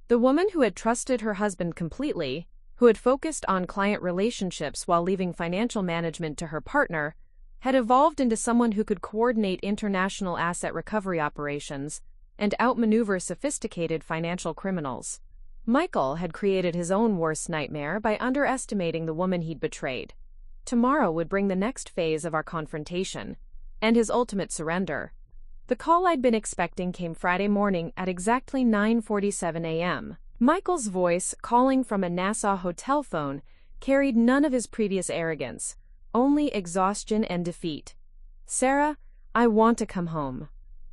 The woman who had trusted her husband completely, who had focused on client relationships while leaving financial management to her partner, had evolved into someone who could coordinate international asset recovery operations and outmaneuver sophisticated financial criminals. Michael had created his own worst nightmare by underestimating the woman he'd betrayed. Tomorrow would bring the next phase of our confrontation, and his ultimate surrender. The call I'd been expecting came Friday morning at exactly 9:47 a.m. Michael's voice, calling from a Nassau hotel phone, carried none of his previous arrogance, only exhaustion and defeat. Sarah, I want to come home.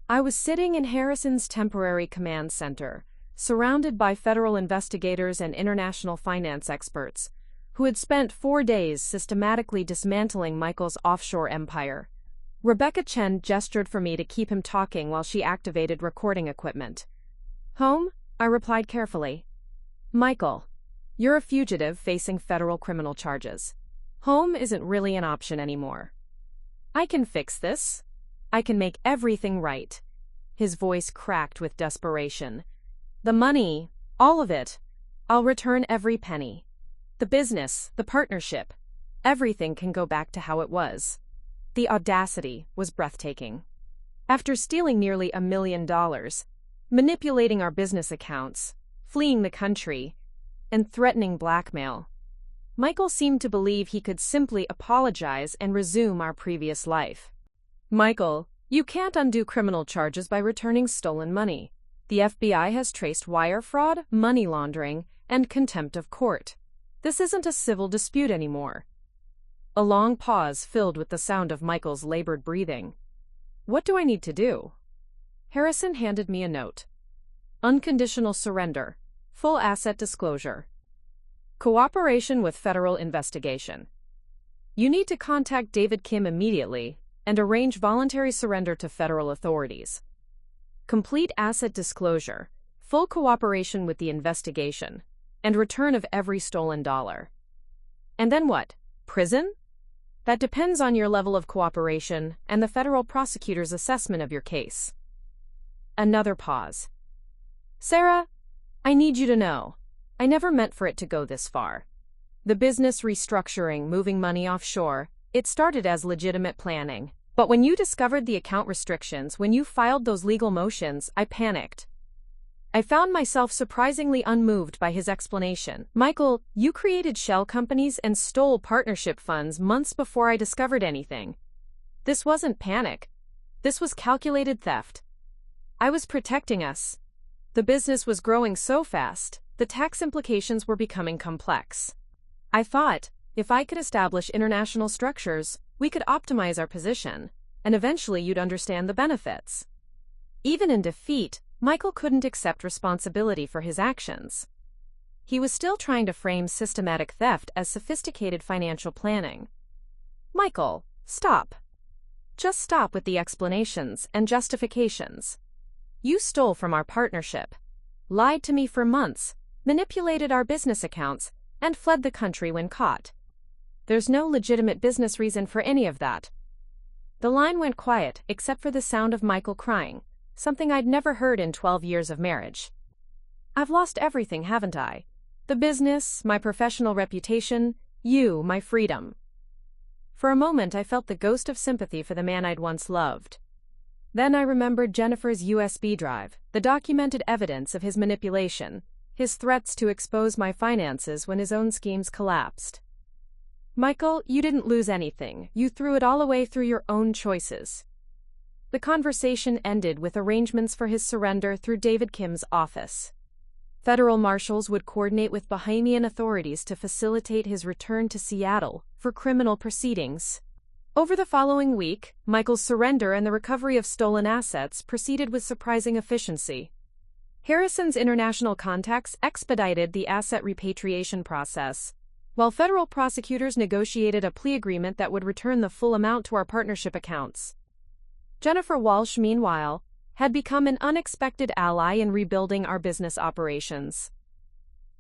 I was sitting in Harrison's temporary command center, surrounded by federal investigators and international finance experts, who had spent 4 days systematically dismantling Michael's offshore empire. Rebecca Chen gestured for me to keep him talking while she activated recording equipment. Home? I replied carefully. Michael, you're a fugitive facing federal criminal charges. Home isn't really an option anymore. I can fix this. I can make everything right. His voice cracked with desperation. The money, all of it. I'll return every penny. The business, the partnership, everything can go back to how it was. The audacity was breathtaking. After stealing nearly $1 million, manipulating our business accounts, fleeing the country, and threatening blackmail, Michael seemed to believe he could simply apologize and resume our previous life. Michael, you can't undo criminal charges by returning stolen money. The FBI has traced wire fraud, money laundering, and contempt of court. This isn't a civil dispute anymore. A long pause filled with the sound of Michael's labored breathing. What do I need to do? Harrison handed me a note. Unconditional surrender. Full asset disclosure. Cooperation with federal investigation. You need to contact David Kim immediately and arrange voluntary surrender to federal authorities. Complete asset disclosure, full cooperation with the investigation, and return of every stolen dollar. And then what? Prison? That depends on your level of cooperation and the federal prosecutor's assessment of your case. Another pause. Sarah, I need you to know, I never meant for it to go this far. The business restructuring, moving money offshore, it started as legitimate planning. But when you discovered the account restrictions, when you filed those legal motions, I panicked. I found myself surprisingly unmoved by his explanation. Michael, you created shell companies and stole partnership funds months before I discovered anything. This wasn't panic. This was calculated theft. I was protecting us. The business was growing so fast, the tax implications were becoming complex. I thought, if I could establish international structures, we could optimize our position, and eventually you'd understand the benefits. Even in defeat, Michael couldn't accept responsibility for his actions. He was still trying to frame systematic theft as sophisticated financial planning. Michael, stop. Just stop with the explanations and justifications. You stole from our partnership, lied to me for months, manipulated our business accounts, and fled the country when caught. There's no legitimate business reason for any of that. The line went quiet except for the sound of Michael crying, something I'd never heard in 12 years of marriage. I've lost everything, haven't I? The business, my professional reputation, you, my freedom. For a moment I felt the ghost of sympathy for the man I'd once loved. Then I remembered Jennifer's USB drive, the documented evidence of his manipulation, his threats to expose my finances when his own schemes collapsed. Michael, you didn't lose anything. You threw it all away through your own choices. The conversation ended with arrangements for his surrender through David Kim's office. Federal marshals would coordinate with Bahamian authorities to facilitate his return to Seattle for criminal proceedings. Over the following week, Michael's surrender and the recovery of stolen assets proceeded with surprising efficiency. Harrison's international contacts expedited the asset repatriation process, while federal prosecutors negotiated a plea agreement that would return the full amount to our partnership accounts. Jennifer Walsh, meanwhile, had become an unexpected ally in rebuilding our business operations.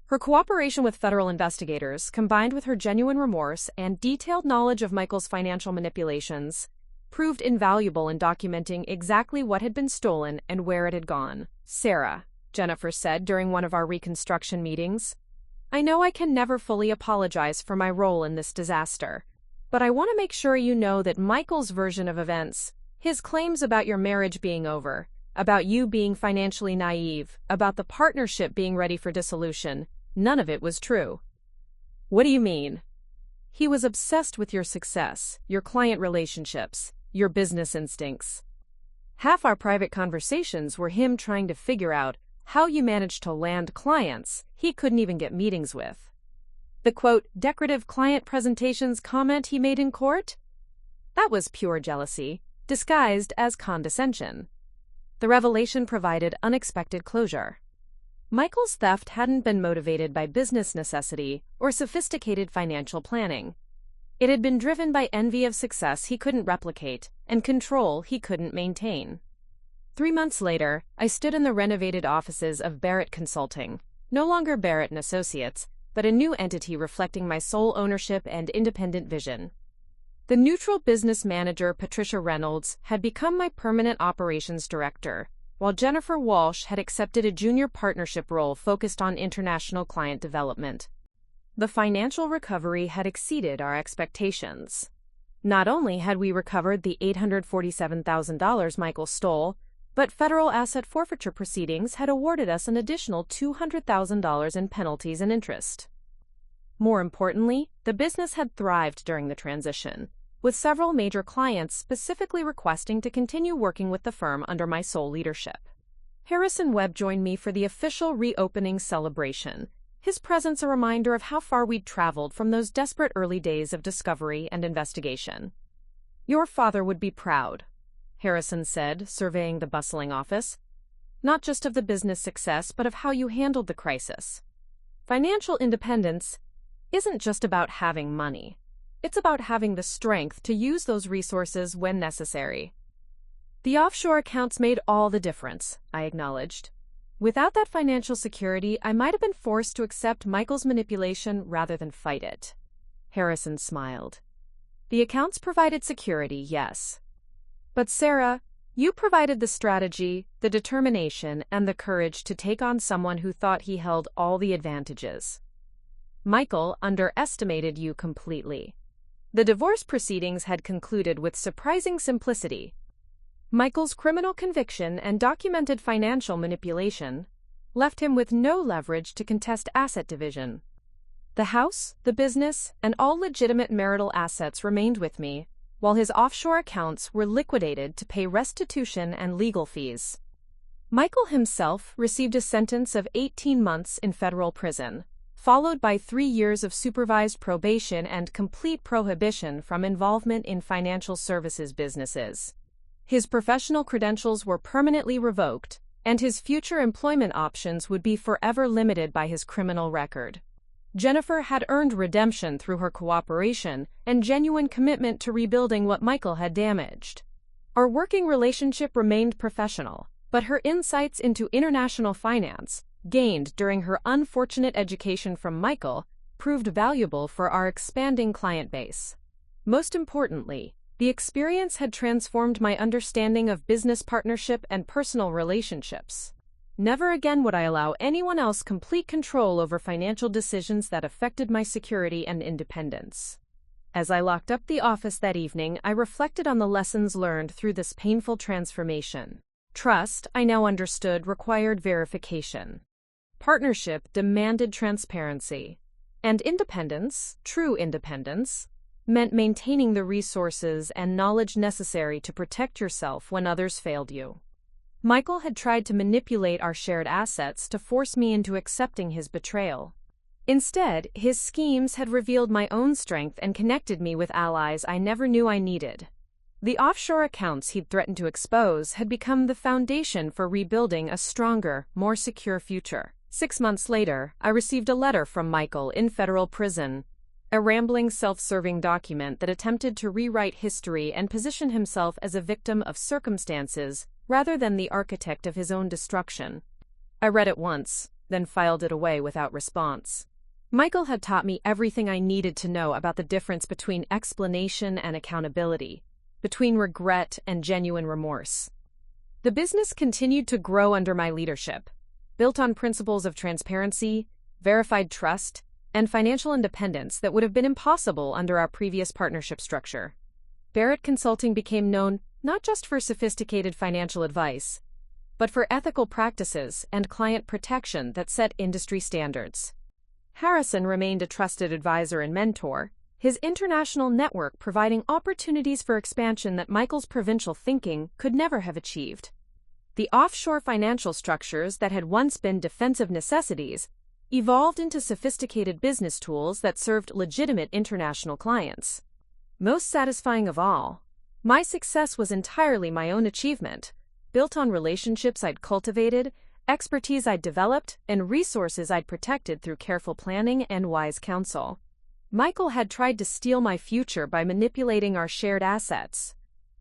Her cooperation with federal investigators, combined with her genuine remorse and detailed knowledge of Michael's financial manipulations, proved invaluable in documenting exactly what had been stolen and where it had gone. Sarah, Jennifer said during one of our reconstruction meetings, I know I can never fully apologize for my role in this disaster, but I want to make sure you know that Michael's version of events, his claims about your marriage being over, about you being financially naive, about the partnership being ready for dissolution, none of it was true. What do you mean? He was obsessed with your success, your client relationships, your business instincts. Half our private conversations were him trying to figure out how you managed to land clients he couldn't even get meetings with. The quote, decorative client presentations comment he made in court? That was pure jealousy, disguised as condescension. The revelation provided unexpected closure. Michael's theft hadn't been motivated by business necessity or sophisticated financial planning. It had been driven by envy of success he couldn't replicate and control he couldn't maintain. 3 months later, I stood in the renovated offices of Barrett Consulting, no longer Barrett & Associates, but a new entity reflecting my sole ownership and independent vision. The neutral business manager, Patricia Reynolds, had become my permanent operations director, while Jennifer Walsh had accepted a junior partnership role focused on international client development. The financial recovery had exceeded our expectations. Not only had we recovered the $847,000 Michael stole, but federal asset forfeiture proceedings had awarded us an additional $200,000 in penalties and interest. More importantly, the business had thrived during the transition, with several major clients specifically requesting to continue working with the firm under my sole leadership. Harrison Webb joined me for the official reopening celebration, his presence a reminder of how far we'd traveled from those desperate early days of discovery and investigation. Your father would be proud, Harrison said, surveying the bustling office. not just of the business success, but of how you handled the crisis. Financial independence isn't just about having money. It's about having the strength to use those resources when necessary. The offshore accounts made all the difference, I acknowledged. Without that financial security, I might have been forced to accept Michael's manipulation rather than fight it. Harrison smiled. The accounts provided security, yes. But Sarah, you provided the strategy, the determination, and the courage to take on someone who thought he held all the advantages. Michael underestimated you completely. The divorce proceedings had concluded with surprising simplicity. Michael's criminal conviction and documented financial manipulation left him with no leverage to contest asset division. The house, the business, and all legitimate marital assets remained with me, while his offshore accounts were liquidated to pay restitution and legal fees. Michael himself received a sentence of 18 months in federal prison, followed by 3 years of supervised probation and complete prohibition from involvement in financial services businesses. His professional credentials were permanently revoked, and his future employment options would be forever limited by his criminal record. Jennifer had earned redemption through her cooperation and genuine commitment to rebuilding what Michael had damaged. Our working relationship remained professional, but her insights into international finance, gained during her unfortunate education from Michael, proved valuable for our expanding client base. Most importantly, the experience had transformed my understanding of business partnership and personal relationships. Never again would I allow anyone else complete control over financial decisions that affected my security and independence. As I locked up the office that evening, I reflected on the lessons learned through this painful transformation. Trust, I now understood, required verification. Partnership demanded transparency. And independence, true independence, meant maintaining the resources and knowledge necessary to protect yourself when others failed you. Michael had tried to manipulate our shared assets to force me into accepting his betrayal. Instead, his schemes had revealed my own strength and connected me with allies I never knew I needed. The offshore accounts he'd threatened to expose had become the foundation for rebuilding a stronger, more secure future. 6 months later, I received a letter from Michael in federal prison, a rambling, self-serving document that attempted to rewrite history and position himself as a victim of circumstances rather than the architect of his own destruction. I read it once, then filed it away without response. Michael had taught me everything I needed to know about the difference between explanation and accountability, between regret and genuine remorse. The business continued to grow under my leadership, built on principles of transparency, verified trust, and financial independence that would have been impossible under our previous partnership structure. Barrett Consulting became known not just for sophisticated financial advice, but for ethical practices and client protection that set industry standards. Harrison remained a trusted advisor and mentor, his international network providing opportunities for expansion that Michael's provincial thinking could never have achieved. The offshore financial structures that had once been defensive necessities evolved into sophisticated business tools that served legitimate international clients. Most satisfying of all, my success was entirely my own achievement, built on relationships I'd cultivated, expertise I'd developed, and resources I'd protected through careful planning and wise counsel. Michael had tried to steal my future by manipulating our shared assets.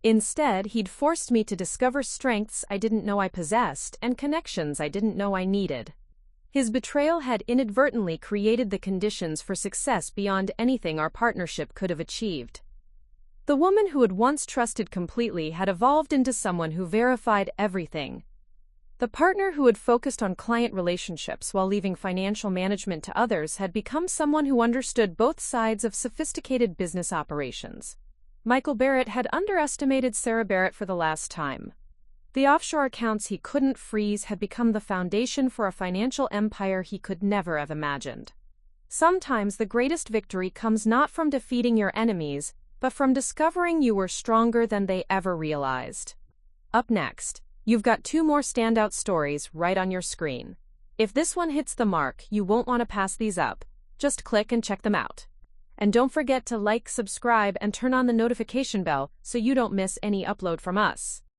Instead, he'd forced me to discover strengths I didn't know I possessed and connections I didn't know I needed. His betrayal had inadvertently created the conditions for success beyond anything our partnership could have achieved. The woman who had once trusted completely had evolved into someone who verified everything. The partner who had focused on client relationships while leaving financial management to others had become someone who understood both sides of sophisticated business operations. Michael Barrett had underestimated Sarah Barrett for the last time. The offshore accounts he couldn't freeze had become the foundation for a financial empire he could never have imagined. Sometimes the greatest victory comes not from defeating your enemies, but from discovering you were stronger than they ever realized. Up next, you've got 2 more standout stories right on your screen. If this one hits the mark, you won't want to pass these up. Just click and check them out. And don't forget to like, subscribe, and turn on the notification bell so you don't miss any upload from us.